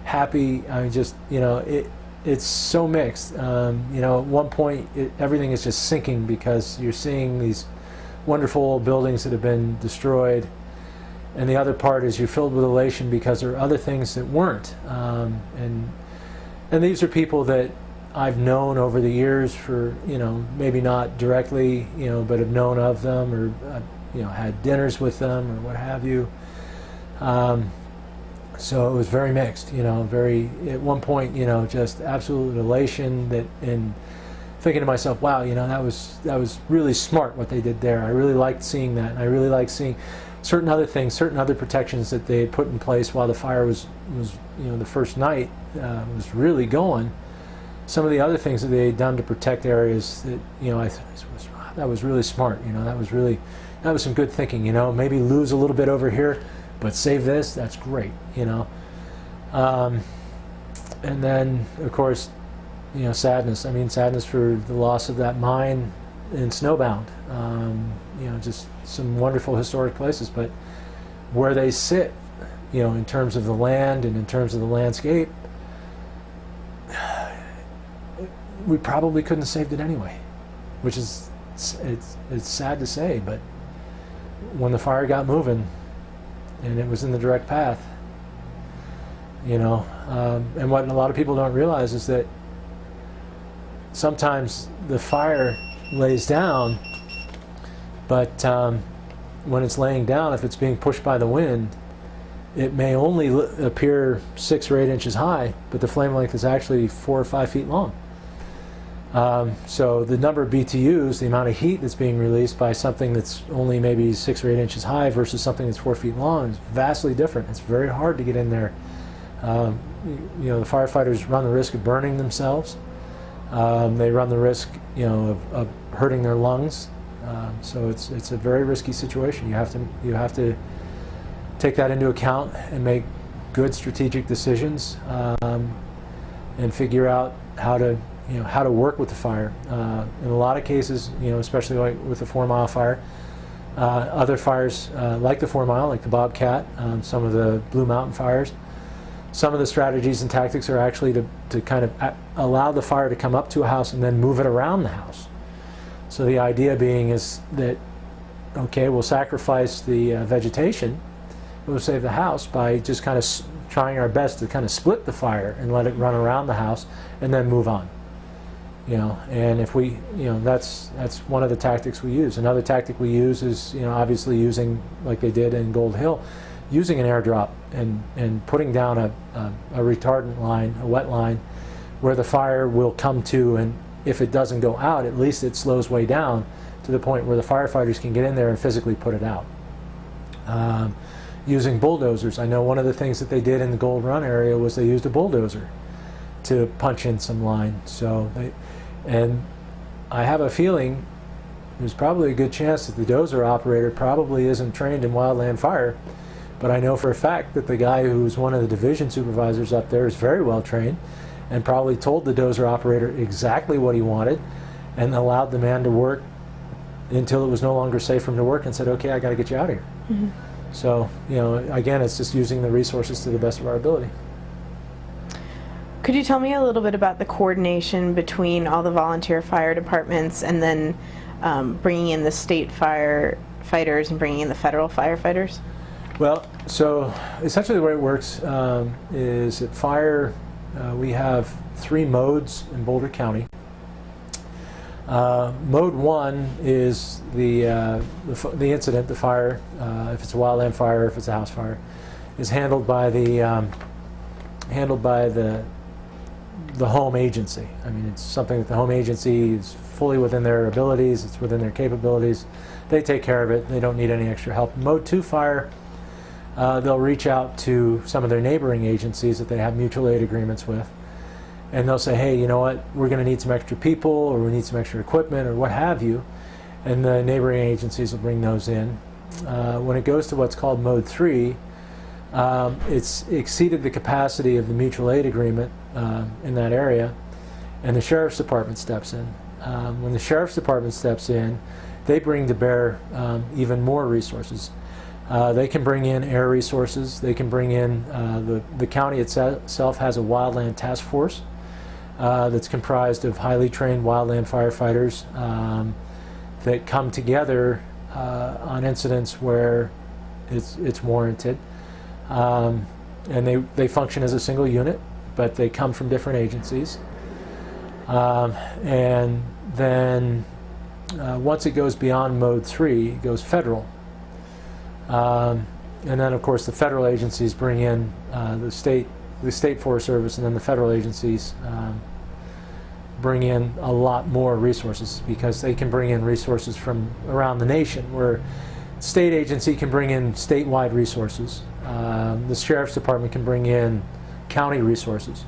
happy, I mean, just, you know, it's so mixed. You know, at one point, everything is just sinking because you're seeing these wonderful old buildings that have been destroyed. And the other part is you're filled with elation because there are other things that weren't. And these are people that I've known over the years for, you know, maybe not directly, you know, but have known of them or, you know, had dinners with them or what have you. So it was very mixed, you know, at one point, you know, just absolute elation and thinking to myself, wow, you know, that was really smart what they did there. I really liked seeing that. And I really liked seeing certain other things, certain other protections that they had put in place while the fire was you know, the first night was really going. Some of the other things that they had done to protect areas that, you know, I thought that was really smart. You know, that was some good thinking. You know, maybe lose a little bit over here, but save this. That's great. You know, and then of course, you know, sadness. I mean, sadness for the loss of that mine in Snowbound. You know, just some wonderful historic places, but where they sit, you know, in terms of the land and in terms of the landscape, we probably couldn't have saved it anyway, which is, it's sad to say, but when the fire got moving and it was in the direct path, you know, and what a lot of people don't realize is that sometimes the fire lays down, but when it's laying down, if it's being pushed by the wind, it may only appear 6 or 8 inches high, but the flame length is actually 4 or 5 feet long. So the number of BTUs, the amount of heat that's being released by something that's only maybe 6 or 8 inches high versus something that's 4 feet long is vastly different. It's very hard to get in there. You know, the firefighters run the risk of burning themselves. They run the risk, you know, of hurting their lungs. So it's a very risky situation. You have to take that into account and make good strategic decisions, and figure out how to work with the fire. In a lot of cases, you know, especially like with the Fourmile fire, other fires like the Fourmile, like the Bobcat, some of the Blue Mountain fires, some of the strategies and tactics are actually to kind of allow the fire to come up to a house and then move it around the house. So the idea being is that, okay, we'll sacrifice the vegetation, we'll save the house by just kind of trying our best to kind of split the fire and let it run around the house and then move on. You know, and if we, you know, that's one of the tactics we use. Another tactic we use is, you know, obviously using, like they did in Gold Hill, using an airdrop and putting down a retardant line, a wet line, where the fire will come to, and if it doesn't go out, at least it slows way down to the point where the firefighters can get in there and physically put it out. Using bulldozers. I know one of the things that they did in the Gold Run area was they used a bulldozer to punch in some line. So and I have a feeling there's probably a good chance that the dozer operator probably isn't trained in wildland fire, but I know for a fact that the guy who's one of the division supervisors up there is very well trained and probably told the dozer operator exactly what he wanted and allowed the man to work until it was no longer safe for him to work and said, okay, I got to get you out of here. Mm-hmm. So, you know, again, it's just using the resources to the best of our ability. Could you tell me a little bit about the coordination between all the volunteer fire departments and then bringing in the state firefighters and bringing in the federal firefighters? Well, so essentially the way it works is at fire, we have 3 modes in Boulder County. Mode 1 is the incident, the fire, if it's a wildland fire, if it's a house fire, is handled by the home agency. I mean, it's something that the home agency is fully within their abilities, it's within their capabilities. They take care of it, they don't need any extra help. Mode 2 fire, they'll reach out to some of their neighboring agencies that they have mutual aid agreements with, and they'll say, hey, you know what, we're going to need some extra people, or we need some extra equipment, or what have you, and the neighboring agencies will bring those in. When it goes to what's called Mode 3, it's exceeded the capacity of the mutual aid agreement in that area, and the Sheriff's Department steps in. When the Sheriff's Department steps in, they bring to bear even more resources. They can bring in air resources, they can bring in, the county itself has a wildland task force that's comprised of highly trained wildland firefighters that come together on incidents where it's warranted. And they function as a single unit, but they come from different agencies. And then once it goes beyond Mode 3, it goes federal. And then, of course, the federal agencies bring in the state Forest Service, and then the federal agencies bring in a lot more resources, because they can bring in resources from around the nation, where state agency can bring in statewide resources. The Sheriff's Department can bring in county resources.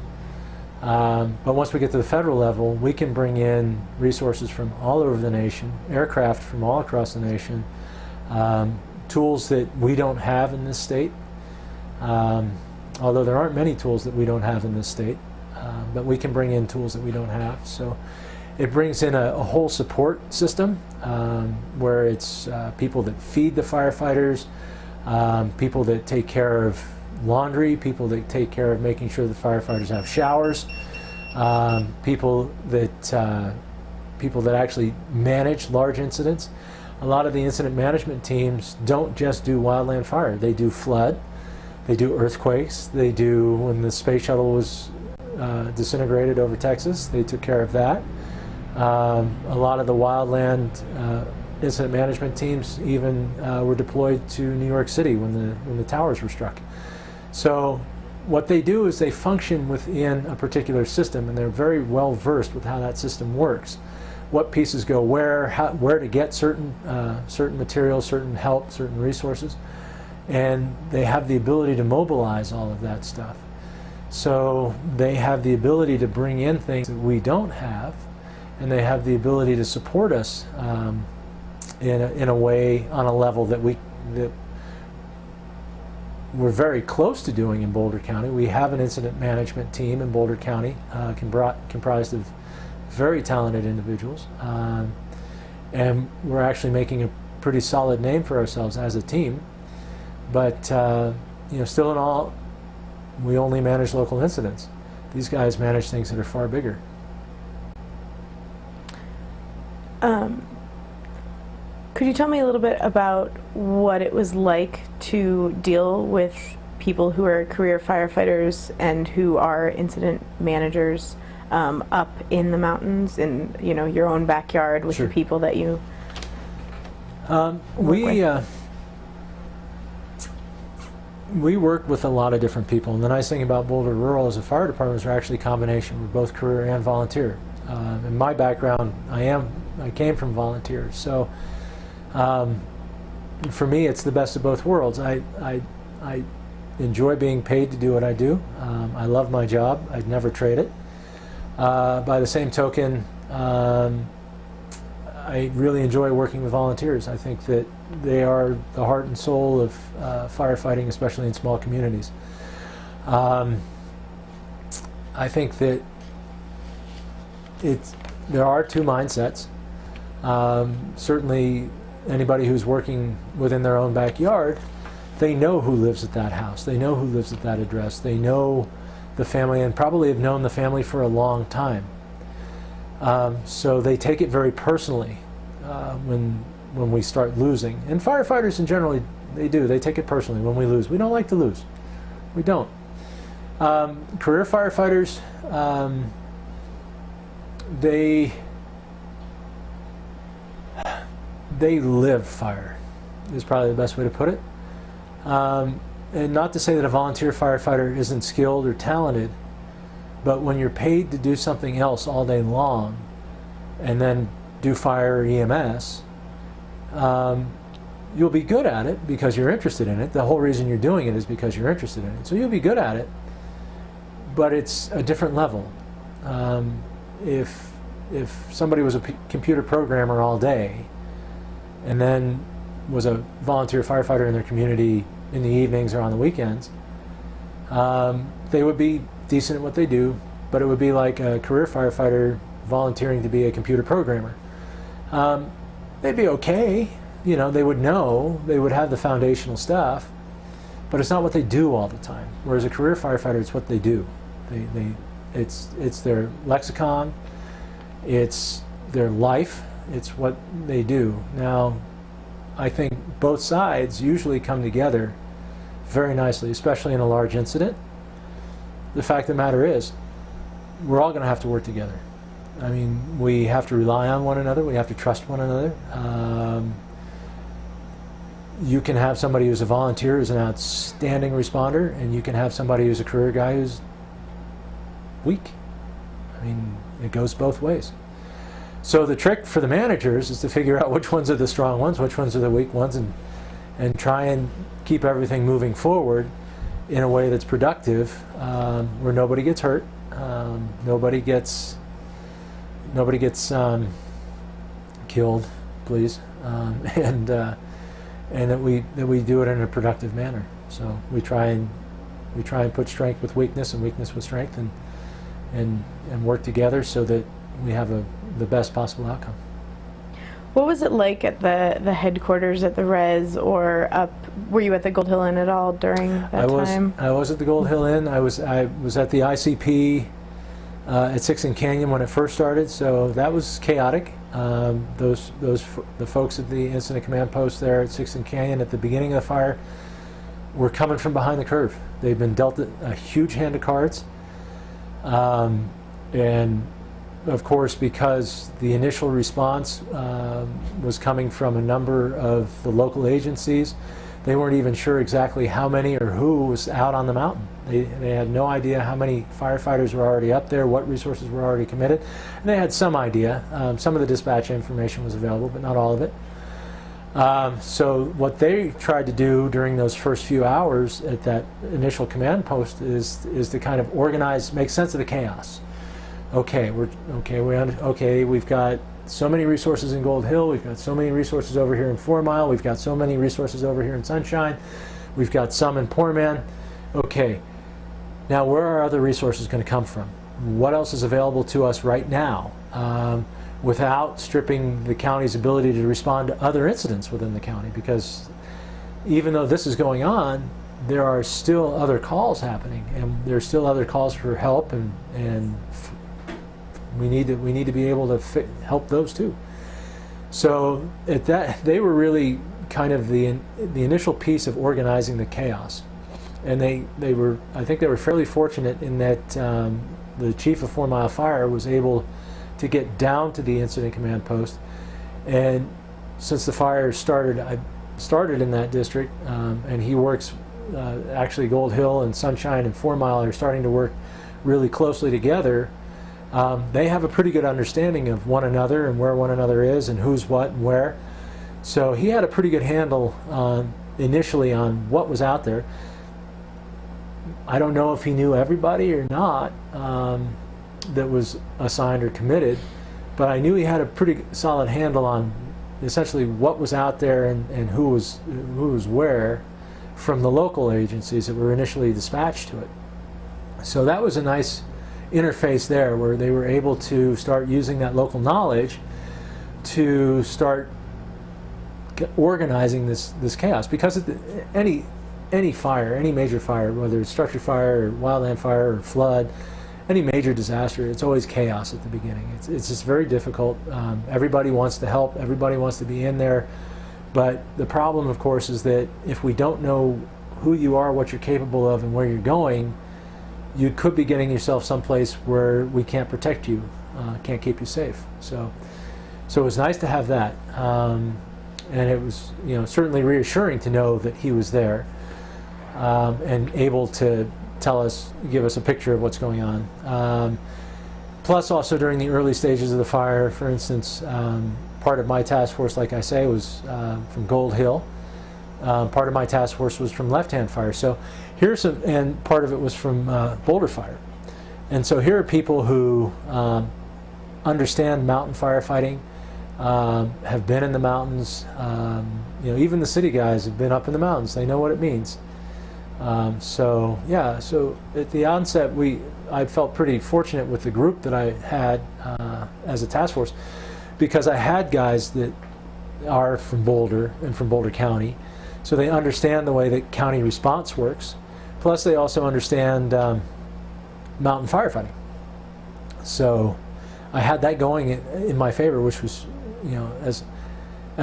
But once we get to the federal level, we can bring in resources from all over the nation, aircraft from all across the nation, tools that we don't have in this state, although there aren't many tools that we don't have in this state, but we can bring in tools that we don't have. So it brings in a whole support system where it's people that feed the firefighters, people that take care of laundry, people that take care of making sure the firefighters have showers, people that actually manage large incidents. A lot of the incident management teams don't just do wildland fire. They do flood, they do earthquakes, they do, when the space shuttle was disintegrated over Texas, they took care of that. A lot of the wildland incident management teams even were deployed to New York City when the towers were struck. So what they do is they function within a particular system, and they're very well versed with how that system works. What pieces go where, where to get certain materials, certain help, certain resources, and they have the ability to mobilize all of that stuff. So they have the ability to bring in things that we don't have, and they have the ability to support us in a way, on a level that we're very close to doing in Boulder County. We have an incident management team in Boulder County comprised of very talented individuals, and we're actually making a pretty solid name for ourselves as a team. But still in all, we only manage local incidents. These guys manage things that are far bigger. Could you tell me a little bit about what it was like to deal with people who are career firefighters and who are incident managers up in the mountains, in your own backyard with Sure. the people that you we work with a lot of different people, and the nice thing about Boulder Rural as a fire department is we're actually a combination. We're both career and volunteer. In my background, I came from volunteers, so for me it's the best of both worlds. I enjoy being paid to do what I do. I love my job. I'd never trade it. By the same token, I really enjoy working with volunteers. I think that they are the heart and soul of firefighting, especially in small communities. I think that there are two mindsets. Certainly, anybody who's working within their own backyard, they know who lives at that house. They know who lives at that address. They know the family, and probably have known the family for a long time. So they take it very personally when we start losing. And firefighters in general, they do. They take it personally when we lose. We don't like to lose. We don't. Career firefighters, they live fire, is probably the best way to put it. And not to say that a volunteer firefighter isn't skilled or talented, but when you're paid to do something else all day long and then do fire or EMS, you'll be good at it because you're interested in it. The whole reason you're doing it is because you're interested in it. So you'll be good at it, but it's a different level. If somebody was a computer programmer all day and then was a volunteer firefighter in their community in the evenings or on the weekends, they would be decent at what they do, but it would be like a career firefighter volunteering to be a computer programmer. They'd be okay, they would know, they would have the foundational stuff, but it's not what they do all the time. Whereas a career firefighter, it's what they do. It's their lexicon, it's their life, it's what they do. Now, I think both sides usually come together very nicely, especially in a large incident. The fact of the matter is, we're all going to have to work together. I mean, we have to rely on one another, we have to trust one another. You can have somebody who's a volunteer who's an outstanding responder, and you can have somebody who's a career guy who's weak. I mean, it goes both ways. So the trick for the managers is to figure out which ones are the strong ones, which ones are the weak ones, and try and keep everything moving forward in a way that's productive, where nobody gets hurt, nobody gets killed, please, and that we do it in a productive manner. So we try and put strength with weakness and weakness with strength, and work together so that we have the best possible outcome. What was it like at the headquarters at the res, or up? Were you at the Gold Hill Inn at all during that time? I was at the Gold Hill Inn. I was at the ICP at Sixth Canyon when it first started. So that was chaotic. The folks at the incident command post there at Sixth Canyon at the beginning of the fire were coming from behind the curve. They've been dealt a huge hand of cards, and of course, because the initial response was coming from a number of the local agencies, they weren't even sure exactly how many or who was out on the mountain. They had no idea how many firefighters were already up there, what resources were already committed. And they had some idea. Some of the dispatch information was available, but not all of it. So what they tried to do during those first few hours at that initial command post is to kind of organize, make sense of the chaos. Okay, we've got so many resources in Gold Hill, we've got so many resources over here in Fourmile, we've got so many resources over here in Sunshine, we've got some in Poor Man. Okay, now where are other resources going to come from? What else is available to us right now without stripping the county's ability to respond to other incidents within the county? Because even though this is going on, there are still other calls happening, and there's still other calls for help, and we need to be able to help those too. So at that, they were really kind of the initial piece of organizing the chaos, and I think they were fairly fortunate in that the chief of Fourmile Fire was able to get down to the incident command post, and since the fire started in that district, and he works actually Gold Hill and Sunshine and Fourmile are starting to work really closely together. They have a pretty good understanding of one another and where one another is and who's what and where. So he had a pretty good handle initially on what was out there. I don't know if he knew everybody or not that was assigned or committed, but I knew he had a pretty solid handle on essentially what was out there and who was where from the local agencies that were initially dispatched to it. So that was a nice interface there where they were able to start using that local knowledge to start organizing this chaos, because any fire, any major fire, whether it's structure fire or wildland fire or flood, any major disaster, it's always chaos at the beginning. It's just very difficult. Everybody wants to help, everybody wants to be in there, but the problem, of course, is that if we don't know who you are, what you're capable of, and where you're going, you could be getting yourself someplace where we can't protect you, can't keep you safe. So it was nice to have that, and it was, certainly reassuring to know that he was there and able to give us a picture of what's going on. Plus, also during the early stages of the fire, for instance, part of my task force, like I say, was from Gold Hill. Part of my task force was from left-hand fire. So and part of it was from Boulder Fire. And so here are people who understand mountain firefighting, have been in the mountains. Even the city guys have been up in the mountains. They know what it means. So at the onset, I felt pretty fortunate with the group that I had as a task force, because I had guys that are from Boulder and from Boulder County, so they understand the way that county response works. Plus, they also understand mountain firefighting. So I had that going in my favor, which was, as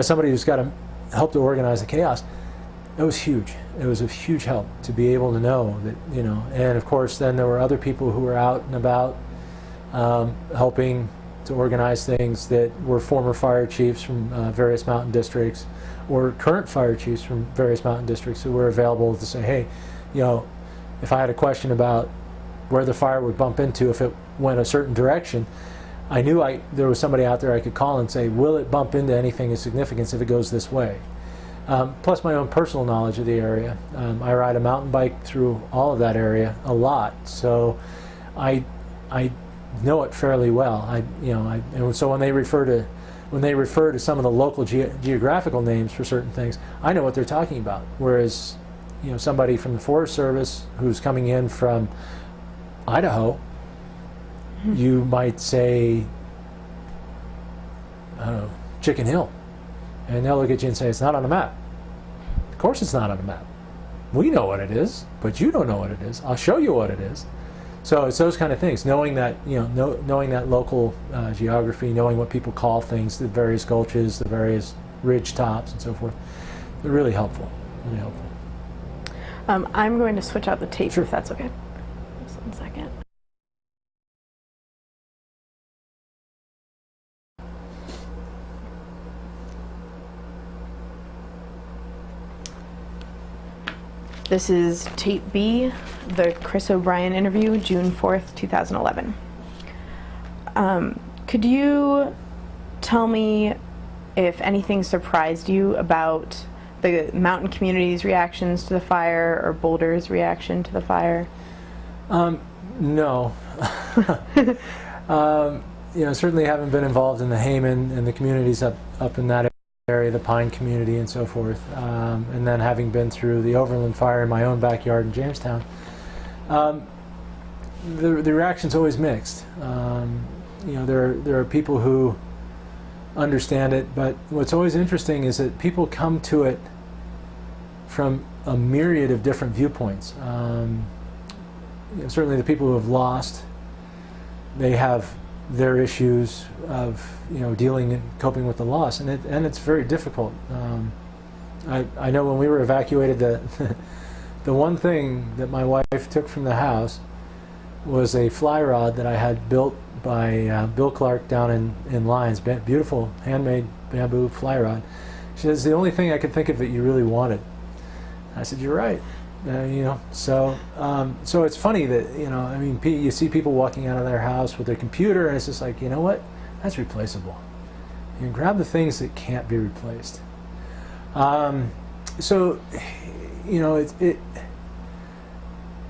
somebody who's got to help to organize the chaos, it was huge. It was a huge help to be able to know that, and of course then there were other people who were out and about helping to organize things that were former fire chiefs from various mountain districts, or current fire chiefs from various mountain districts who were available to say, hey, if I had a question about where the fire would bump into if it went a certain direction, I knew there was somebody out there I could call and say, will it bump into anything of significance if it goes this way? Plus my own personal knowledge of the area. I ride a mountain bike through all of that area a lot, so I know it fairly well. And so when they refer to some of the local geographical names for certain things, I know what they're talking about. Whereas, somebody from the Forest Service who's coming in from Idaho, you might say, I don't know, Chicken Hill. And they'll look at you and say, it's not on the map. Of course it's not on the map. We know what it is, but you don't know what it is. I'll show you what it is. So it's those kind of things, knowing that, knowing that local geography, knowing what people call things, the various gulches, the various ridge tops and so forth. They're really helpful, really helpful. I'm going to switch out the tape, Sure. if that's okay. Just 1 second. This is tape B, the Chris O'Brien interview, June 4th, 2011. Could you tell me if anything surprised you about the mountain community's reactions to the fire or Boulder's reaction to the fire? No. Certainly haven't been involved in the Hayman and the communities up in that area, the Pine community and so forth. And then having been through the Overland fire in my own backyard in Jamestown, the reaction's always mixed. There are people who understand it, but what's always interesting is that people come to it from a myriad of different viewpoints. Certainly the people who have lost, they have their issues of dealing and coping with the loss, and it's very difficult. I know when we were evacuated, the one thing that my wife took from the house was a fly rod that I had built by Bill Clark down in Lyons, beautiful handmade bamboo fly rod. She says, the only thing I could think of that you really wanted. I said, you're right. So it's funny that, you see people walking out of their house with their computer, and it's just like, you know what? That's replaceable. You grab the things that can't be replaced.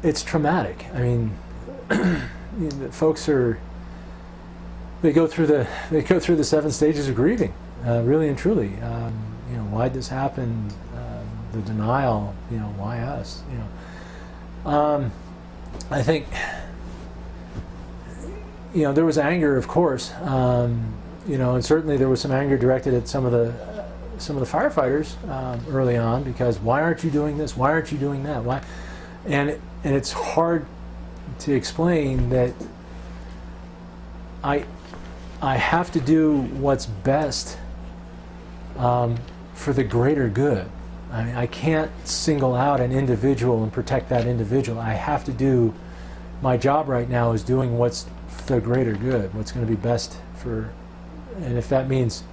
It's traumatic. Folks they go through the 7 stages of grieving, really and truly. Why'd this happen? The denial, why us? I think, there was anger, of course, and certainly there was some anger directed at some of the firefighters early on, because why aren't you doing this? Why aren't you doing that? Why? And it's hard to explain that I have to do what's best for the greater good. I can't single out an individual and protect that individual. I have to do, my job right now is doing what's the greater good, what's going to be best for, and if that means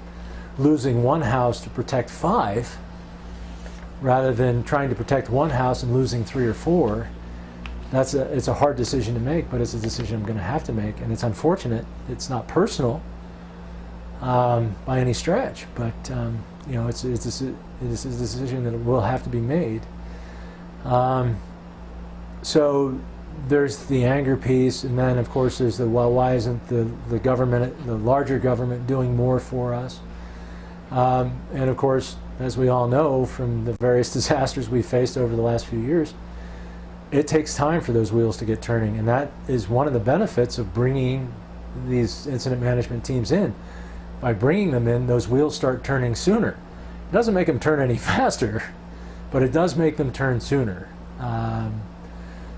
losing one house to protect 5, rather than trying to protect one house and losing 3 or 4, it's a hard decision to make, but it's a decision I'm going to have to make, and it's unfortunate. It's not personal by any stretch, but it's a decision that will have to be made. So there's the anger piece, and then of course there's why isn't the government, the larger government, doing more for us? And of course, as we all know from the various disasters we've faced over the last few years, it takes time for those wheels to get turning, and that is one of the benefits of bringing these incident management teams in. By bringing them in, those wheels start turning sooner. It doesn't make them turn any faster, but it does make them turn sooner.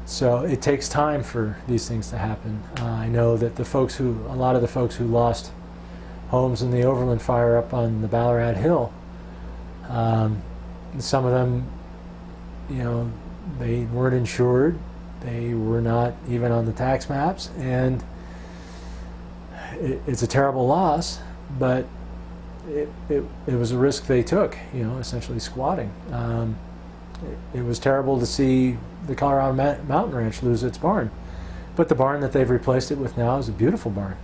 So it takes time for these things to happen. I know that a lot of the folks who lost homes in the Overland fire up on the Ballarat Hill, some of them, they weren't insured, they were not even on the tax maps, and it's a terrible loss, but it was a risk they took, essentially squatting. It was terrible to see the Colorado Mountain Ranch lose its barn, but the barn that they've replaced it with now is a beautiful barn,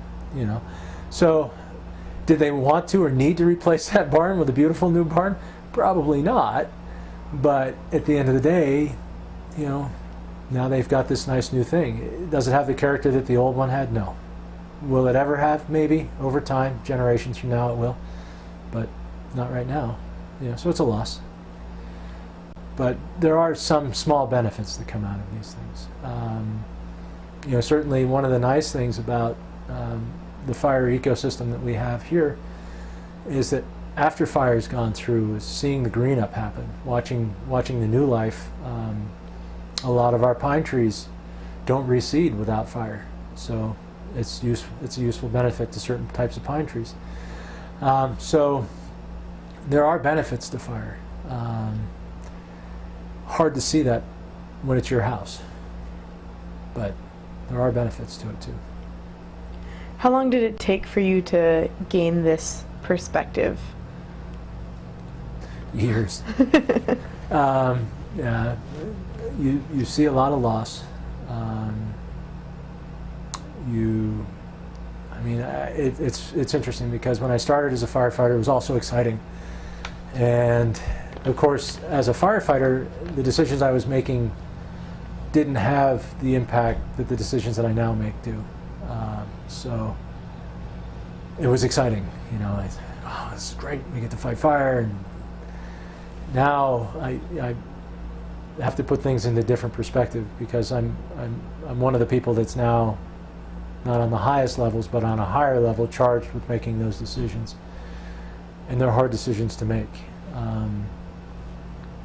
So did they want to or need to replace that barn with a beautiful new barn? Probably not, but at the end of the day, now they've got this nice new thing. Does it have the character that the old one had? No. Will it ever have? Maybe. Over time, generations from now it will, but not right now. So it's a loss. But there are some small benefits that come out of these things. Certainly one of the nice things about the fire ecosystem that we have here is that after fire's gone through, is seeing the green up happen, watching the new life. A lot of our pine trees don't reseed without fire, so it's a useful benefit to certain types of pine trees. So there are benefits to fire. Hard to see that when it's your house, but there are benefits to it too. How long did it take for you to gain this perspective? Years. Yeah. you see a lot of loss. It's interesting because when I started as a firefighter, it was also exciting. And of course, as a firefighter, the decisions I was making didn't have the impact that the decisions that I now make do. So it was exciting, you know. Oh, this is great. We get to fight fire. And now I have to put things into different perspective because I'm one of the people that's now not on the highest levels, but on a higher level, charged with making those decisions. And they're hard decisions to make.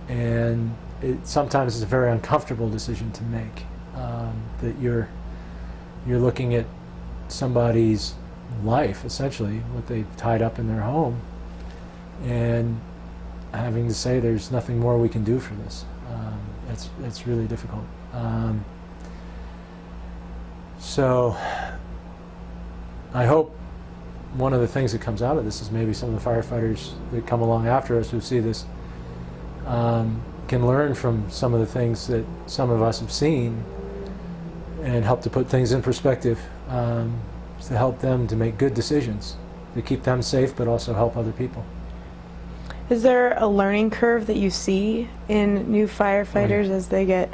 And sometimes it's a very uncomfortable decision to make. That you're looking at somebody's life, essentially, what they've tied up in their home, and having to say there's nothing more we can do for this. It's really difficult. So I hope one of the things that comes out of this is maybe some of the firefighters that come along after us who see this can learn from some of the things that some of us have seen and help to put things in perspective, to help them to make good decisions, to keep them safe but also help other people. Is there a learning curve that you see in new firefighters as they get,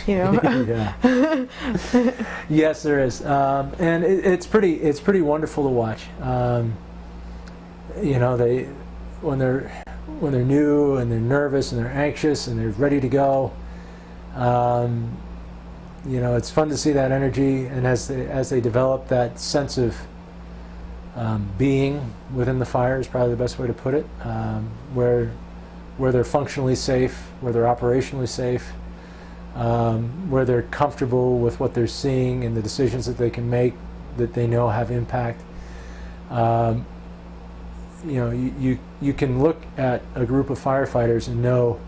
you know? Yeah. Yes, there is, and it's pretty wonderful to watch. You know, when they're new and they're nervous and they're anxious and they're ready to go. You know, it's fun to see that energy, and as they develop that sense of being within the fire is probably the best way to put it, where they're functionally safe, where they're operationally safe, where they're comfortable with what they're seeing and the decisions that they can make that they know have impact. You know, you can look at a group of firefighters and know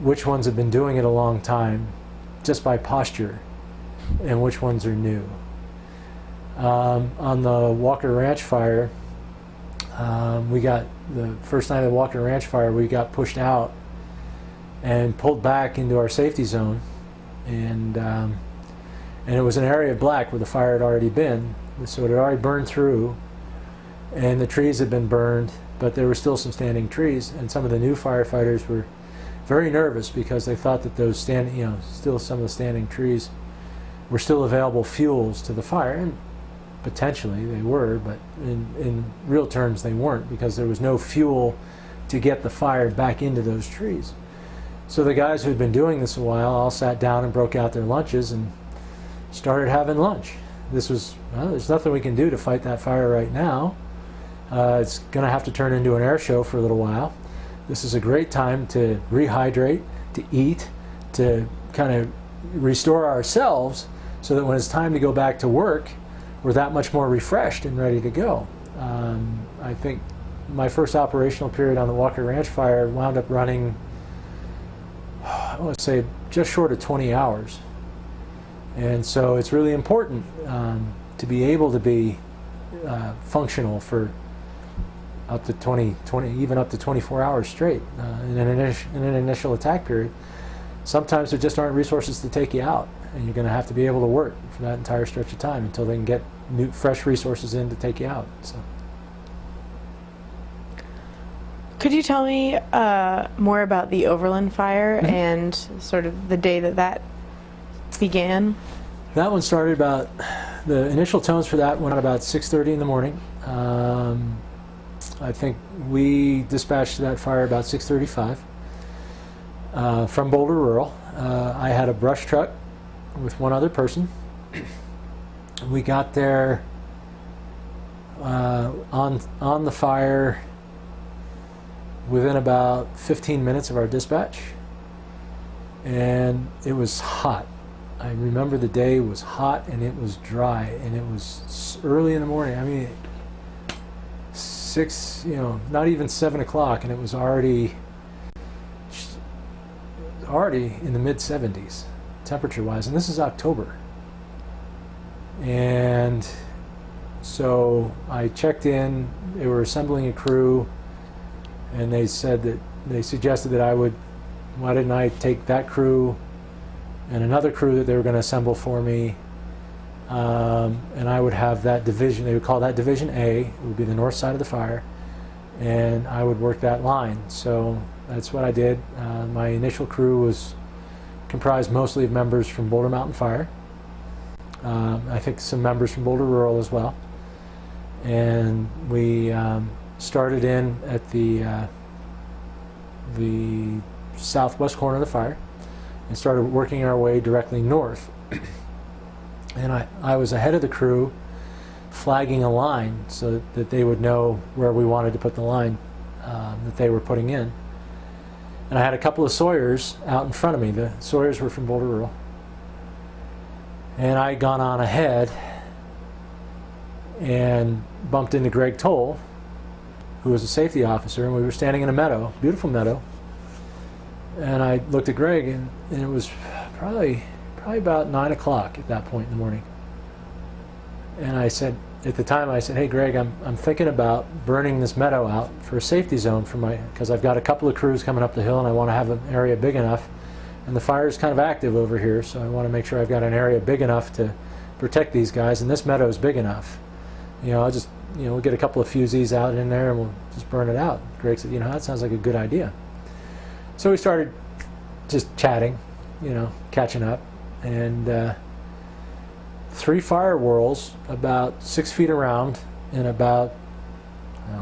which ones have been doing it a long time just by posture and which ones are new. On the Walker Ranch fire, we got the first night of the Walker Ranch fire, we got pushed out and pulled back into our safety zone, and it was an area of black where the fire had already been, so it had already burned through, and the trees had been burned, but there were still some standing trees, and some of the new firefighters were very nervous because they thought that those still some of the standing trees were still available fuels to the fire, and potentially they were, but in real terms they weren't, because there was no fuel to get the fire back into those trees. So the guys who had been doing this a while all sat down and broke out their lunches and started having lunch. This was, well, there's nothing we can do to fight that fire right now. It's going to have to turn into an air show for a little while. This is a great time to rehydrate, to eat, to kind of restore ourselves so that when it's time to go back to work, we're that much more refreshed and ready to go. I think my first operational period on the Walker Ranch fire wound up running, I want to say, just short of 20 hours. And so it's really important to be able to be functional for up to 20, even up to 24 hours straight in an initial attack period. Sometimes there just aren't resources to take you out, and you're going to have to be able to work for that entire stretch of time until they can get new, fresh resources in to take you out. So. Could you tell me more about the Overland fire and sort of the day that began? That one started about, the initial tones for that went out about 6:30 in the morning. I think we dispatched to that fire about 6:35 from Boulder Rural. I had a brush truck with one other person. We got there on the fire within about 15 minutes of our dispatch, and it was hot. I remember the day was hot and it was dry, and it was early in the morning. I mean, 6, not even 7 o'clock, and it was already in the mid-70s temperature-wise, and this is October. And so I checked in. They were assembling a crew, and they suggested that why didn't I take that crew and another crew that they were going to assemble for me. And I would have that division, they would call that Division A, it would be the north side of the fire, and I would work that line. So that's what I did. My initial crew was comprised mostly of members from Boulder Mountain Fire. I think some members from Boulder Rural as well. And we started in at the southwest corner of the fire and started working our way directly north. And I was ahead of the crew, flagging a line so that they would know where we wanted to put the line that they were putting in. And I had a couple of Sawyers out in front of me. The Sawyers were from Boulder Rural. And I had gone on ahead and bumped into Greg Toll, who was a safety officer, and we were standing in a meadow, beautiful meadow. And I looked at Greg, and it was probably about 9 o'clock at that point in the morning. And I said, at the time, I said, "Hey, Greg, I'm thinking about burning this meadow out for a safety zone for because I've got a couple of crews coming up the hill, and I want to have an area big enough. And the fire is kind of active over here, so I want to make sure I've got an area big enough to protect these guys, and this meadow is big enough. I'll just, we'll get a couple of fusees out in there, and we'll just burn it out." Greg said, "That sounds like a good idea." So we started just chatting, catching up, and 3 fire whirls about 6 feet around and about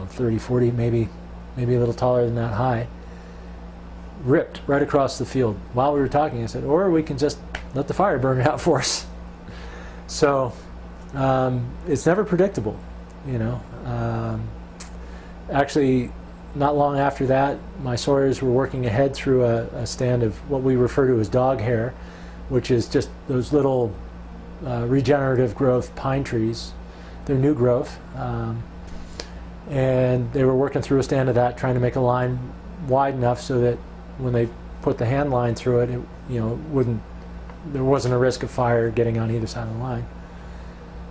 30, 40, maybe a little taller than that high, ripped right across the field. While we were talking, I said, "Or we can just let the fire burn it out for us." So it's never predictable, Actually, not long after that, my Sawyers were working ahead through a stand of what we refer to as dog hair, which is just those little regenerative growth pine trees. They're new growth. And they were working through a stand of that, trying to make a line wide enough so that when they put the hand line through it, there wasn't a risk of fire getting on either side of the line.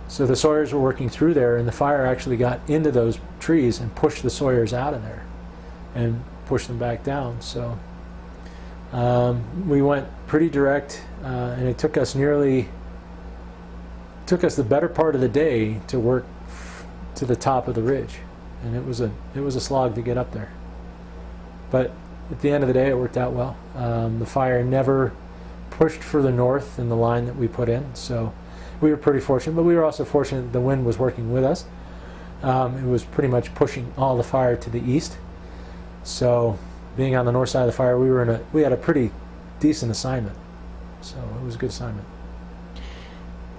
So the Sawyers were working through there, and the fire actually got into those trees and pushed the Sawyers out of there and pushed them back down. So we went pretty direct, and it took us the better part of the day to work to the top of the ridge, and it was a slog to get up there. But at the end of the day, it worked out well. The fire never pushed further north than the line that we put in, so we were pretty fortunate. But we were also fortunate that the wind was working with us. It was pretty much pushing all the fire to the east. So being on the north side of the fire, we had a pretty decent assignment. So it was a good assignment.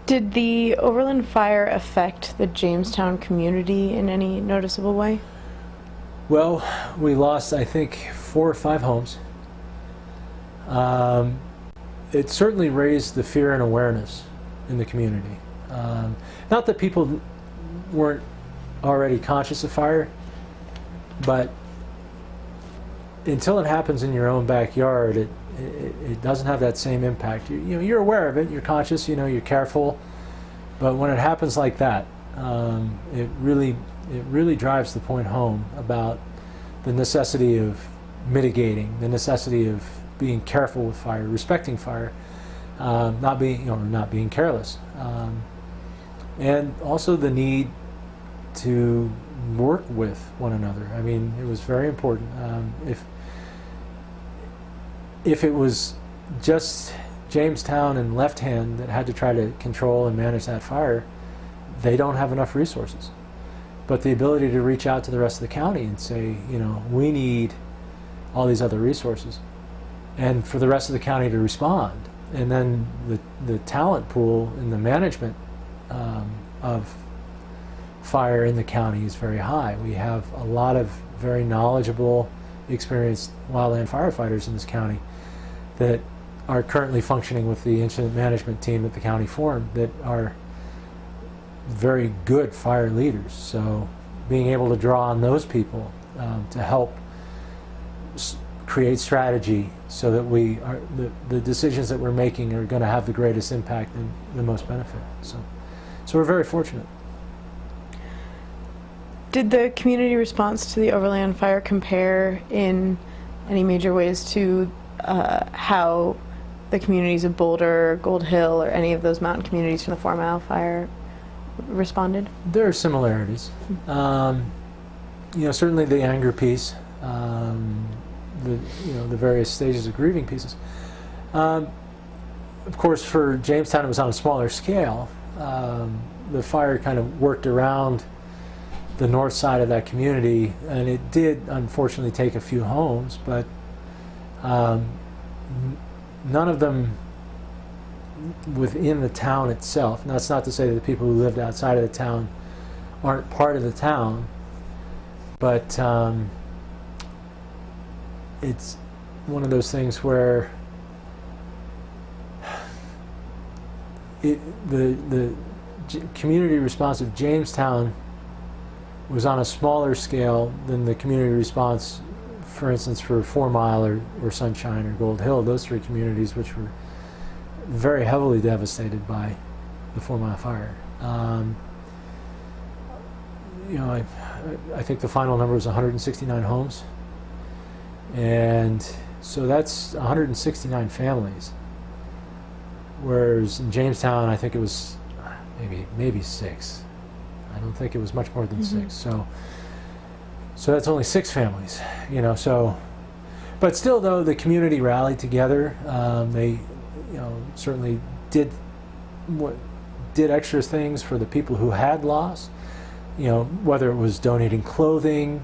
Did the Overland fire affect the Jamestown community in any noticeable way? Well, we lost, I think, 4 or 5 homes. It certainly raised the fear and awareness in the community. Not that people weren't already conscious of fire, but until it happens in your own backyard, it doesn't have that same impact. You're aware of it, you're conscious, you're careful, but when it happens like that, it really drives the point home about the necessity of mitigating, the necessity of being careful with fire, respecting fire, not being careless, and also the need to work with one another. I mean, it was very important. If it was just Jamestown and Left Hand that had to try to control and manage that fire, they don't have enough resources. But the ability to reach out to the rest of the county and say, we need all these other resources, and for the rest of the county to respond, and then the talent pool and the management of fire in the county is very high. We have a lot of very knowledgeable, experienced wildland firefighters in this county that are currently functioning with the incident management team that the county formed that are very good fire leaders. So being able to draw on those people to help create strategy so that the decisions that we're making are going to have the greatest impact and the most benefit. So we're very fortunate. Did the community response to the Overland fire compare in any major ways to how the communities of Boulder, Gold Hill, or any of those mountain communities from the Fourmile Fire responded? There are similarities. Certainly the anger piece, the various stages of grieving pieces. Of course, for Jamestown, it was on a smaller scale. The fire kind of worked around the north side of that community, and it did unfortunately take a few homes, but none of them within the town itself. And that's not to say that the people who lived outside of the town aren't part of the town, but it's one of those things where the community response of Jamestown was on a smaller scale than the community response, for instance, for Fourmile or Sunshine or Gold Hill, those three communities which were very heavily devastated by the Fourmile Fire. I think the final number was 169 homes, and so that's 169 families. Whereas in Jamestown, I think it was maybe 6. I don't think it was much more than 6. So that's only 6 families, but still, though, the community rallied together. They, certainly did extra things for the people who had lost. Whether it was donating clothing,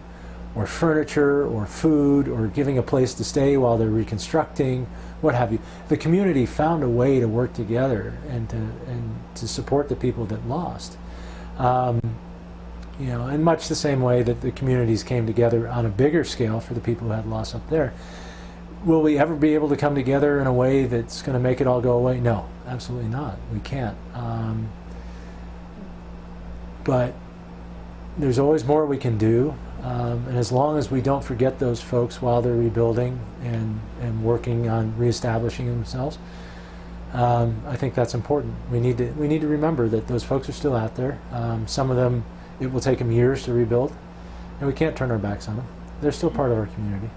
or furniture, or food, or giving a place to stay while they're reconstructing, what have you. The community found a way to work together and to support the people that lost. In much the same way that the communities came together on a bigger scale for the people who had lost up there. Will we ever be able to come together in a way that's going to make it all go away? No, absolutely not. We can't. But there's always more we can do. And as long as we don't forget those folks while they're rebuilding and working on reestablishing themselves, I think that's important. We need to remember that those folks are still out there. Some of them, it will take them years to rebuild, and we can't turn our backs on them. They're still part of our community.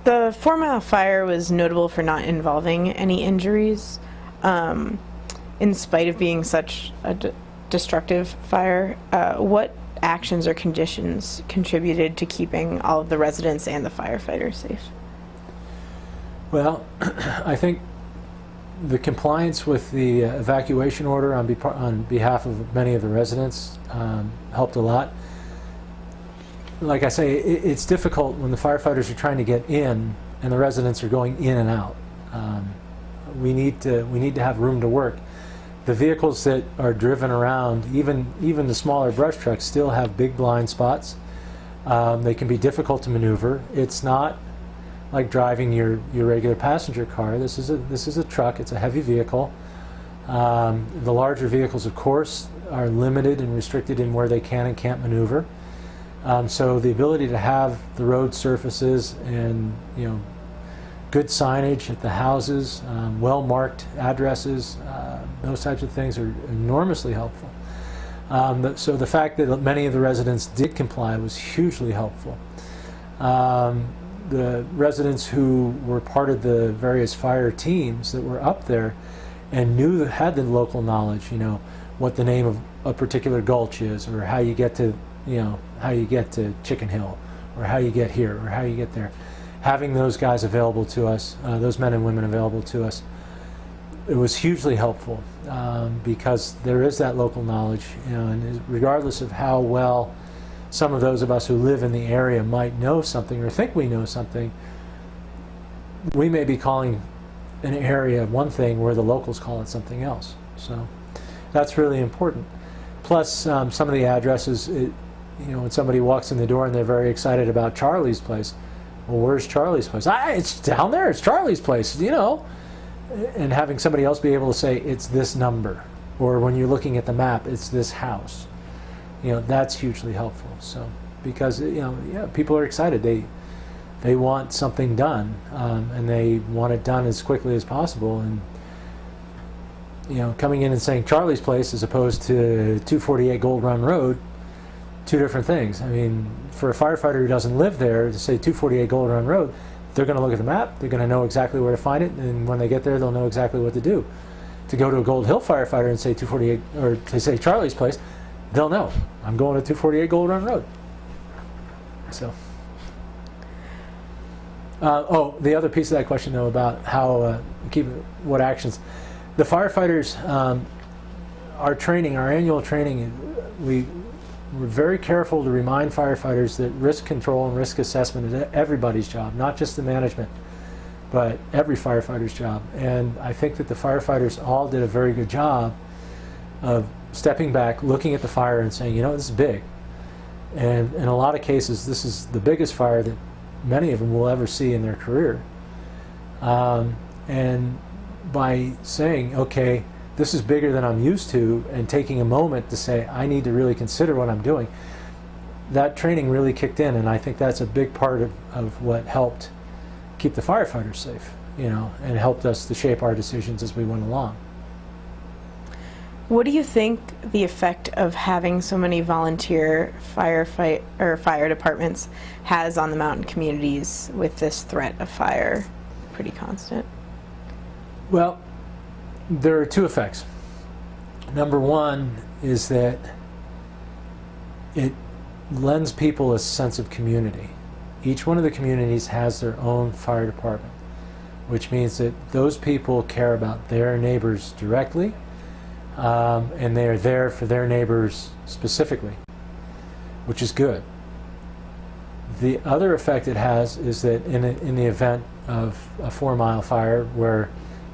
The Fourmile Fire was notable for not involving any injuries, in spite of being such a destructive fire. What actions or conditions contributed to keeping all of the residents and the firefighters safe? Well, I think the compliance with the evacuation order on behalf of many of the residents helped a lot. Like I say, it's difficult when the firefighters are trying to get in and the residents are going in and out. We need to have room to work. The vehicles that are driven around, even the smaller brush trucks, still have big blind spots. They can be difficult to maneuver. It's not like driving your regular passenger car. This is a truck. It's a heavy vehicle. The larger vehicles, of course, are limited and restricted in where they can and can't maneuver. So the ability to have the road surfaces and good signage at the houses, well-marked addresses, those types of things are enormously helpful. So the fact that many of the residents did comply was hugely helpful. The residents who were part of the various fire teams that were up there and had the local knowledge, what the name of a particular gulch is, or how you get to Chicken Hill, or how you get here, or how you get there. Having those guys available to us, those men and women available to us, it was hugely helpful because there is that local knowledge, and regardless of how well some of those of us who live in the area might know something or think we know something, we may be calling an area one thing where the locals call it something else. So that's really important. Plus, some of the addresses, when somebody walks in the door and they're very excited about Charlie's place, well, where's Charlie's place? It's down there. It's Charlie's place, And having somebody else be able to say, it's this number. Or when you're looking at the map, it's this house. That's hugely helpful. So, because, people are excited. They want something done, and they want it done as quickly as possible. And, coming in and saying Charlie's place as opposed to 248 Gold Run Road, two different things. I mean, for a firefighter who doesn't live there, to say 248 Gold Run Road, they're going to look at the map, they're going to know exactly where to find it, and when they get there, they'll know exactly what to do. To go to a Gold Hill firefighter and say 248, or to say Charlie's place, they'll know, I'm going to 248 Gold Run Road. So, oh, the other piece of that question, though, about how what actions. The firefighters, our training, our annual training, we're very careful to remind firefighters that risk control and risk assessment is everybody's job, not just the management, but every firefighter's job. And I think that the firefighters all did a very good job of stepping back, looking at the fire and saying, you know, this is big. And in a lot of cases, this is the biggest fire that many of them will ever see in their career. And by saying, okay, this is bigger than I'm used to, and taking a moment to say, I need to really consider what I'm doing, that training really kicked in, and I think that's a big part of what helped keep the firefighters safe, you know, and helped us to shape our decisions as we went along. What do you think the effect of having so many volunteer fire departments has on the mountain communities with this threat of fire pretty constant? Well, there are two effects. Number one is that it lends people a sense of community. Each one of the communities has their own fire department, which means that those people care about their neighbors directly, and they are there for their neighbors specifically, which is good. The other effect it has is that in the event of a 4-mile fire, where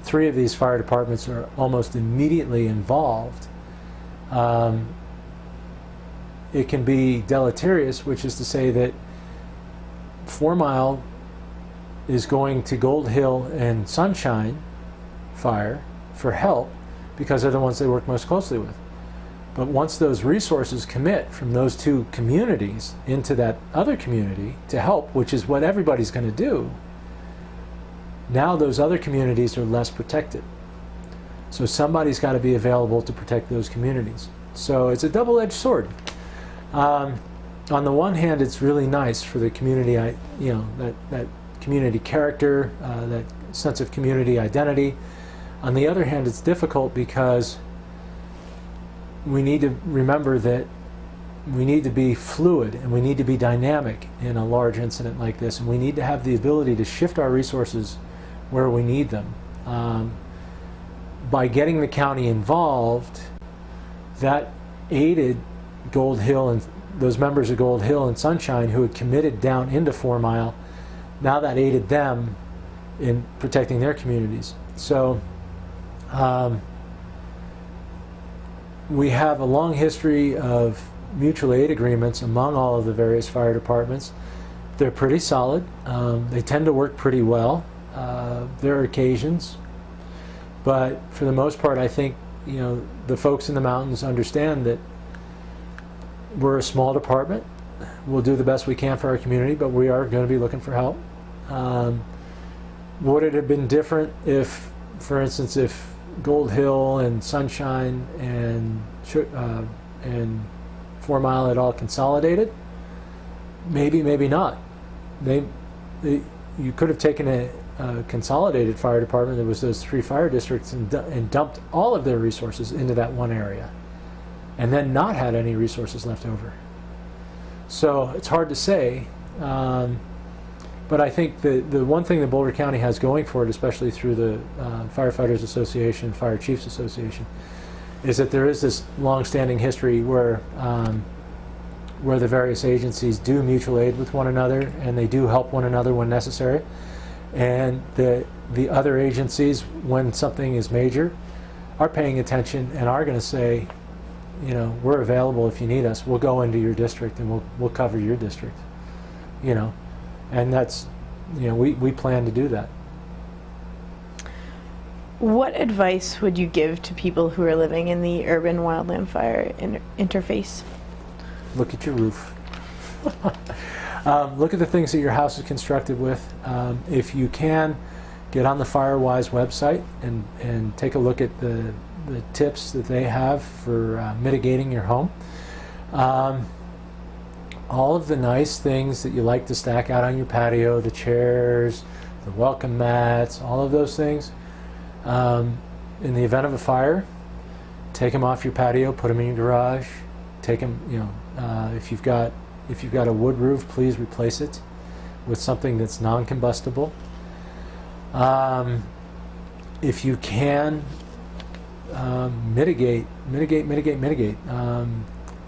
3 of these fire departments are almost immediately involved, it can be deleterious, which is to say that 4-mile is going to Gold Hill and Sunshine Fire for help because they're the ones they work most closely with. But once those resources commit from those 2 communities into that other community to help, which is what everybody's going to do, now those other communities are less protected. So somebody's got to be available to protect those communities. So it's a double-edged sword. On the one hand, it's really nice for the community, you know, that community character, that sense of community identity. On the other hand, it's difficult because we need to remember that we need to be fluid and we need to be dynamic in a large incident like this, and we need to have the ability to shift our resources where we need them. By getting the county involved, that aided Gold Hill and those members of Gold Hill and Sunshine who had committed down into 4-mile. Now that aided them in protecting their communities. So we have a long history of mutual aid agreements among all of the various fire departments. They're pretty solid. They tend to work pretty well. There are occasions, but for the most part, I think, you know, the folks in the mountains understand that we're a small department. We'll do the best we can for our community, but we are going to be looking for help. Would it have been different if, for instance, if Gold Hill and Sunshine and 4-mile had all consolidated? Maybe, maybe not. You could have taken a consolidated fire department that was those 3 fire districts and dumped all of their resources into that one area, and then not had any resources left over. So it's hard to say, but I think the one thing that Boulder County has going for it, especially through the Firefighters Association, Fire Chiefs Association, is that there is this long-standing history where the various agencies do mutual aid with one another, and they do help one another when necessary, and the other agencies, when something is major, are paying attention and are going to say, you know, we're available if you need us. We'll go into your district and we'll cover your district, you know, and that's, you know, we plan to do that. What advice would you give to people who are living in the urban wildland fire interface? Look at your roof. Look at the things that your house is constructed with. If you can, get on the FireWise website and take a look at the tips that they have for mitigating your home. all of the nice things that you like to stack out on your patio, the chairs, the welcome mats, all of those things. In the event of a fire, take them off your patio, put them in your garage. Take them, if you've got a wood roof, please replace it with something that's non-combustible. If you can, mitigate.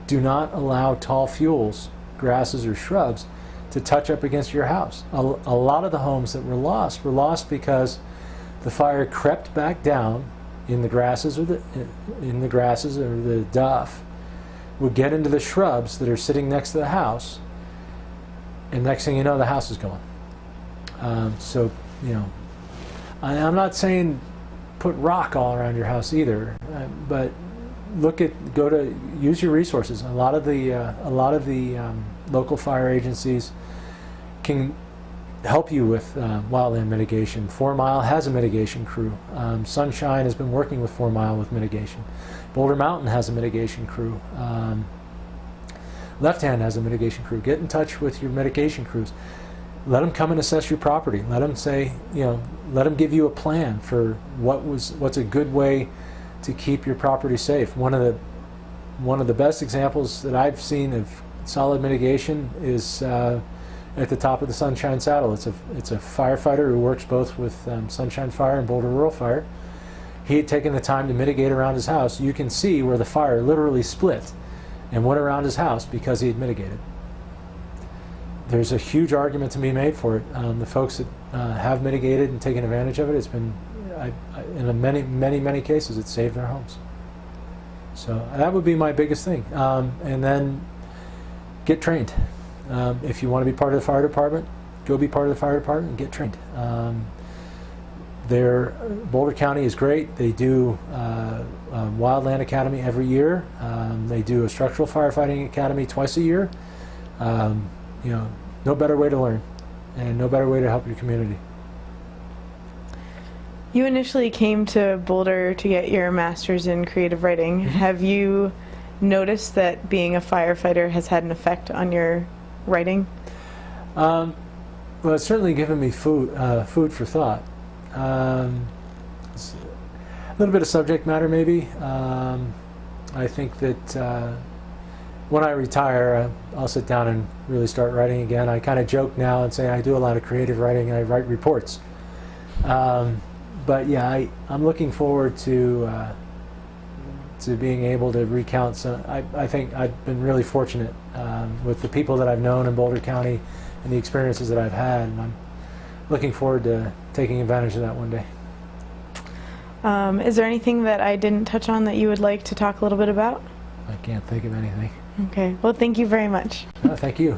Do not allow tall fuels, grasses or shrubs to touch up against your house. A lot of the homes that were lost because the fire crept back down in the grasses or the duff, would get into the shrubs that are sitting next to the house, and next thing you know, the house is gone. So, I'm not saying put rock all around your house either, but use your resources. A lot of the local fire agencies can help you with wildland mitigation. Fourmile has a mitigation crew. Sunshine has been working with Fourmile with mitigation. Boulder Mountain has a mitigation crew. Left Hand has a mitigation crew. Get in touch with your mitigation crews. Let them come and assess your property. Let them let them give you a plan for what's a good way to keep your property safe. One of the best examples that I've seen of solid mitigation is at the top of the Sunshine Saddle. It's a firefighter who works both with Sunshine Fire and Boulder Rural Fire. He had taken the time to mitigate around his house. You can see where the fire literally split and went around his house because he had mitigated. There's a huge argument to be made for it. The folks that have mitigated and taken advantage of it, it's been, in many cases, it saved their homes. So that would be my biggest thing. And then get trained. If you want to be part of the fire department, go be part of the fire department and get trained. Boulder County is great. They do a wildland academy every year. They do a structural firefighting academy twice a year. No better way to learn, and no better way to help your community. You initially came to Boulder to get your master's in creative writing. Mm-hmm. Have you noticed that being a firefighter has had an effect on your writing? Well, it's certainly given me food for thought. It's a little bit of subject matter, maybe. I think that when I retire, I'll sit down and really start writing again. I kind of joke now and say I do a lot of creative writing. I write reports. But yeah, I'm looking forward to being able to recount some. I think I've been really fortunate with the people that I've known in Boulder County and the experiences that I've had, and I'm looking forward to taking advantage of that one day. Is there anything that I didn't touch on that you would like to talk a little bit about? I can't think of anything. Okay. Well, thank you very much. Thank you.